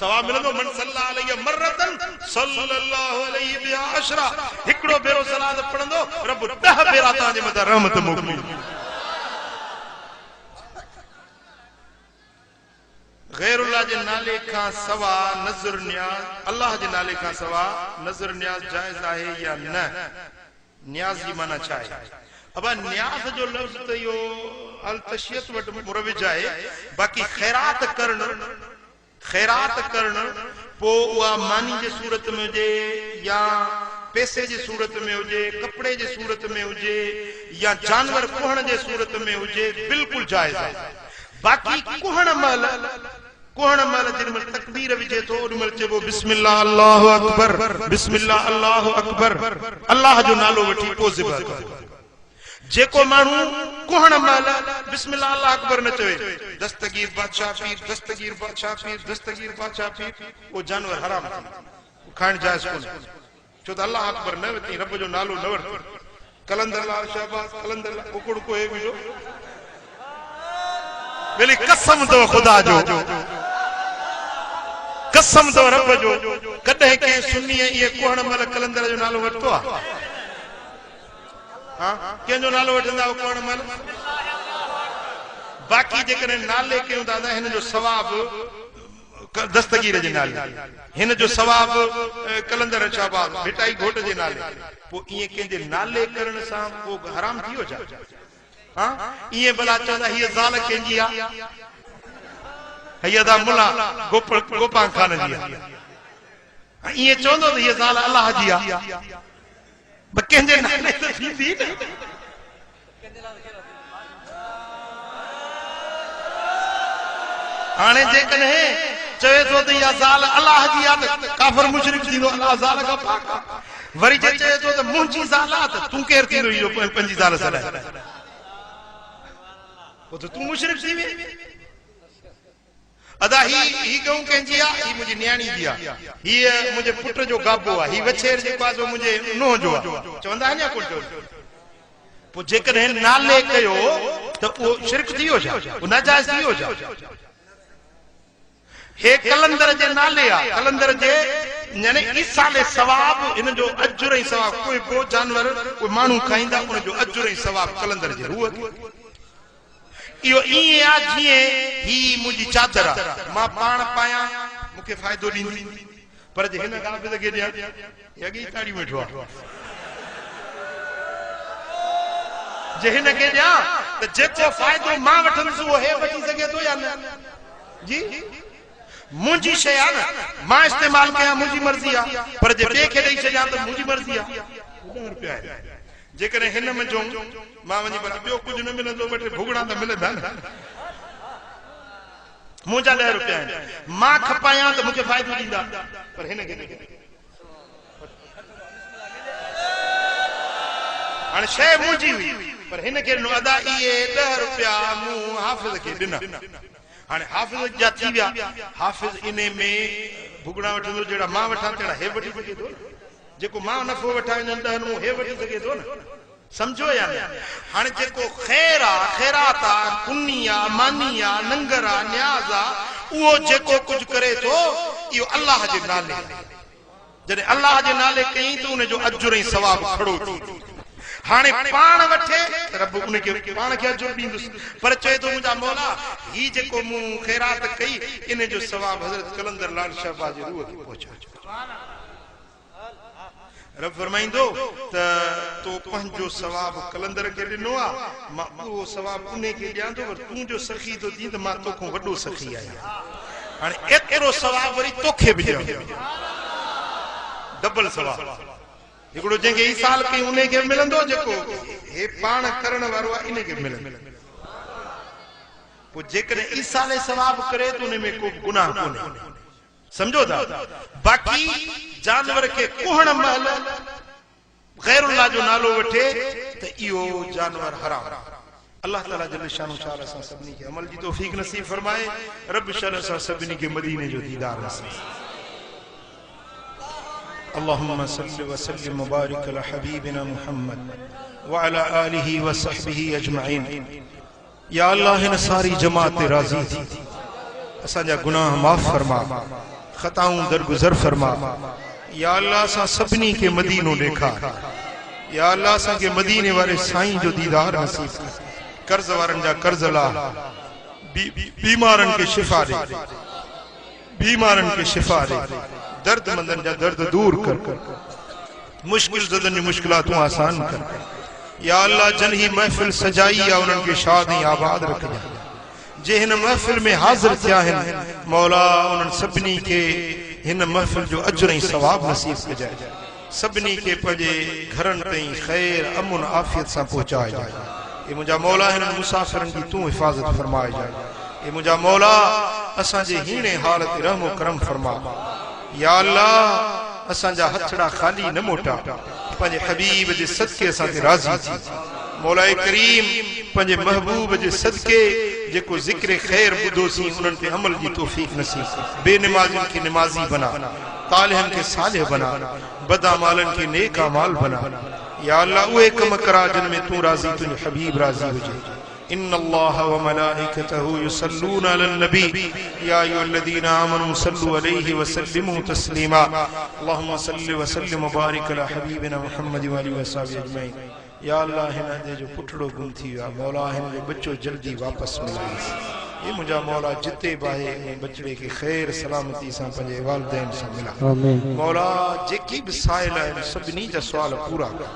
सवाब मिलंदो। मन सल्ला अलैहि मर्रतन सल्लल्लाहु अलैहि बिहा अशरा, हिकिड़ो भेरो सलात पढ़ंदो रब 10 भेरा तव्हांजे मथां रहमत मोकिलींदो। गैरुल्लाह जे नाले खां सवा नज़र न्याज़, अल्लाह जे नाले खां सवा नज़र न्याज़ जाइज़ आहे या न? न्याज़ जी माना छा आहे? अब न्याज़ जो लफ्ज़ त इहो अल तशयत वटि मुरविज आहे। बाक़ी खैरात करण पोइ उहा मानी जे सूरत में हुजे या पैसे जी सूरत में हुजे, कपड़े जी सूरत में हुजे या जानवर कुहण जे सूरत में हुजे, बिल्कुलु जाइज़ आहे। बाक़ी कुहण महिल जिन तकबीर विझे थो उन महिल चइबो बिस्मिल्लाह अल्लाहु अकबर, बिस्मिल्लाह अल्लाहु अकबर, अल्लाह जो नालो वठी पोइ ज़िबह कयो। जेको माण्हू कुहण महिल बिस्मिल्लाह अल्लाह अकबर न चवे, दस्तगीर बादशाह पीर, दस्तगीर बादशाह पीर, दस्तगीर बादशाह पीर, वो जानवर हराम थी, खाइण जाइज़ कोन्हे। छो त अल्लाह अकबर न वरिती, रब जो नालो न वरितो। कलंदर लाल शहबाज, कलंदर लाल कुकुड़ को हे विझो, वेली कसम तो खुदा जो, कसम तो रब जो, कॾहिं कंहिं सुन्नीअ इहे कुहण महिल कलंदर जो नालो वरितो आहे? हाँ, कंहिंजो नालो वठंदा कुहण महिल? बाक़ी जेकॾहिं नाले कयूं था त हिन जो सवाब दस्तगीर जे नाले, हिन जो सवाब कलंदर शहबाज भिटाई घोट जे नाले, पोइ ईअं कंहिंजे नाले करण सां पोइ हराम थी वियो छा? हाँ, ईअं भला चवंदा हीअ ज़ाल कंहिंजी आहे, हीअ दा मुला गोपाल खान जी आहे, ईअं चवंदो त हीअ ज़ाल अलाह जी आहे, कंहिंजे नाले त थींदी न। हाणे जेकॾहिं चवे थो त इहा ज़ाल अलाह जी आहे त काफ़िर मुशरिक थींदो, अलाह ज़ाल खां पाक आहे। वरी जे चवे थो त मुंहिंजी ज़ाल आहे त तूं केरु थींदो इहो पंहिंजी ज़ाल सॾाए, पोइ त तूं मुशरिक थी वई। अदा ही कहूं कंहिंजी आहे, ही मुंहिंजी न्याणी जी आहे, हीअ मुंहिंजे पुट जो गाबो आहे, ही वछेर जेको आहे मुंहिंजे नुंहुं जो आहे, चवंदा आहिनि या कोन चवंदा? पोइ जेकॾहिं नाले कयो त उहो शिरक थी वियो छा? उहो नाजाइज़ थी वियो छा? हे कलंदर जे नाले आहे, कलंदर जे यानी ईसाले सवाब, हिन जो अजुर ऐं सवाब, कोई को जानवर कोई माण्हू खाईंदा उन जो अजुर ऐं सवाब कलंदर जे रूह खे। इहो ईअं आहे जीअं ही मुंहिंजी चादर आहे, मां पाण पायां मूंखे फ़ाइदो ॾींदी, पर जे हिन हाफ़िज़ खे ॾियां अॻी ताड़ी वेठो आहे, जे हिन खे ॾियां त जेको फ़ाइदो मां वठंदुसि उहो हे वठी सघे थो या न? जी मुंहिंजी शइ आहे न, मां इस्तेमाल कयां मुंहिंजी मर्ज़ी आहे, पर जे ॿिए खे ॾेई छॾियां त मुंहिंजी मर्ज़ी आहे। ₹10 आहे, जेकॾहिं हिन में जो मां वञी भला ॿियो कुझु न मिलंदो, ॿ टे भुगड़ा त मिलंदा न, मुंहिंजा ₹10 आहिनि, मां खपायां त मूंखे फ़ाइदो ॾींदा, पर हिन खे हाणे शइ मुंहिंजी हुई पर हिन खे ॾिनो, अदा इहे ₹10 मूं हाफ़िज़ खे ॾिना। हाणे हाफ़िज़ जा थी विया, हाफ़िज़ इन में भुगड़ा वठंदो जहिड़ा मां वठां तहिड़ा हे वठी सघे थो, जेको मां नफ़ो वठां हिननि 10 मूं हे वठी सघे थो न, समझो या न? हाणे जेको ख़ैर आहे, ख़ैरात आहे, पुनी आहे, मानी आहे, नंगर आहे, न्याज़ आहे, उहो जेको कुझु करे थो इहो अल्लाह जे नाले, जॾहिं अल्लाह जे नाले कई त उन जो अजुर ऐं सवाब खड़ो थी। हाणे पाण वठे रब उनखे पाण खे अजुर ॾींदुसि, पर चए थो मुंहिंजा मौला ही जेको मूं ख़ैरात कई इन जो सवाब हज़रत कलंदर लाल शहबाज जी रूह खे पहुचाए। रब फरमाईंदो त तो पंहिंजो सवाब कलंदर खे ॾिनो आहे, मां उहो सवाब उन खे ॾियां थो, पर तूं जो सखी थो थी त मां तोखां वॾो सखी आहियां। हाणे एतिरो सवाब वरी तोखे बि ॾियां, डबल सवाब। हिकिड़ो जंहिंखे ई साल कई उन खे मिलंदो, जेको हे पाण करण वारो आहे इन खे मिलंदो। पोइ जेकॾहिं ई साल सवाब करे त उन में को गुनाह कोन्हे, समझो था। बाकी जानवर के कुहण महल गैरुल्लाह जो नालो वठे तो इहो जानवर हराम। अल्लाह ताला जल्ल शानु शान असां सभिनी खे अमल जी तौफीक नसीब फरमाए। रब शान असां सभिनी खे मदीने जो दीदार नसीब। अल्लाहुम्मा सल्लि व सल्लिम व बारिक अला हबीबिना मुहम्मद व अला आलिहि व सहबिहि अजमईन। या अल्लाह हिन सारी जमात ते राज़ी थी, असांजा गुनाह माफ़ फरमा, खताऊं दरगुजर फरमा। या अल्लाह असां सभिनी खे मदीनो ॾेखार। या अल्लाह असांखे मदीने वारे साईं जो दीदार नसीब कर। कर्ज वारनि जा कर्ज ला, बीमारनि खे शिफ़ा ॾे, बीमारनि खे शिफ़ा ॾे, दर्दमंदनि जा दर्द दूर कर, मुश्किल ज़दनि जी मुश्किलातूं आसान कर। या अल्लाह जन ही महफिल सजाई आहे उन्हनि खे शाद ऐं आबाद रखजां। जे हिन महफिल में हाज़िर थिया आहिनि मौला उन्हनि सभिनी खे हिन महफिल जो अजर ऐं सवाब नसीब कजाए। सभिनी खे पंहिंजे घरनि ताईं ख़ैर अमुन आफ़ियत सां पहुचाए जाए। ये मुंहिंजा मौला हिननि मुसाफ़िरनि जी तूं हिफ़ाज़त फरमाए जाए। ये मुंहिंजा मौला असांजे हीणे हाल ते रहमो करम फरमा। या अल्लाह असांजा हथड़ा खाली न मोटा, पंहिंजे हबीब जे सदके असां ते राज़ी थी। मौला करीम पंहिंजे महबूब जे सदके जेको ज़िक्र ख़ैर ॿुधोसीं उन्हनि ते अमल जी तौफ़ीक नसीब। बेनमाज़ियुनि खे निमाज़ी बना, तालिहनि खे सालिह बना, बदामालनि खे नेक अमाल बना। या अल्लाह उहे कम करा जिन में तूं राज़ी, तुंहिंजो हबीब राज़ी हुजे। इन्नल्लाह व मलाइकतहु युसल्लूना अलन नबी या अय्युहल्लज़ीना आमनू सल्लु अलैहि व सल्लिमू तस्लीमा। अल्लाहुम्मा सल्लि व सल्लिम व बारिक अला हबीबिना मुहम्मद व आलिहि व सहाबिहि अजमईन। या अल्लाह हिन जे जो पुठड़ो गुम थी वियो आहे मौला हिन जो बच्चो जल्दी वापस मिलाइस। ये मुंहिंजा मौला जिते बाहे ऐं बचड़े खे ख़ैर सलामती सां पंहिंजे वालिदैन सां मिला। मौला जेकी बि साइल आहिनि सभिनी जा सुवाल पूरा कर।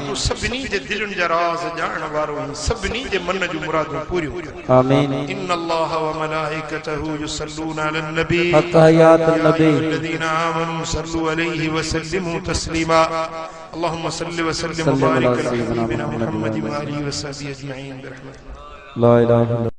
तूं सभिनी जे दिलनि जा राज़ ॼाणण वारो आहीं, सभिनी जे मन जूं मुरादूं पूरियूं कर। इन्नल्लाह व मलाइकतहु युसल्लूना अलन नबी या अय्युहल्लज़ीना आमनू सल्लु अलैहि व सल्लिमू तस्लीमा। अल्लाहुम्मा सल्लि व सल्लिम व बारिक अला हबीबिना मुहम्मद व आलिहि व सहबिहि अजमईन बिरहमतिक। ला इलाहा इल्लल्लाह।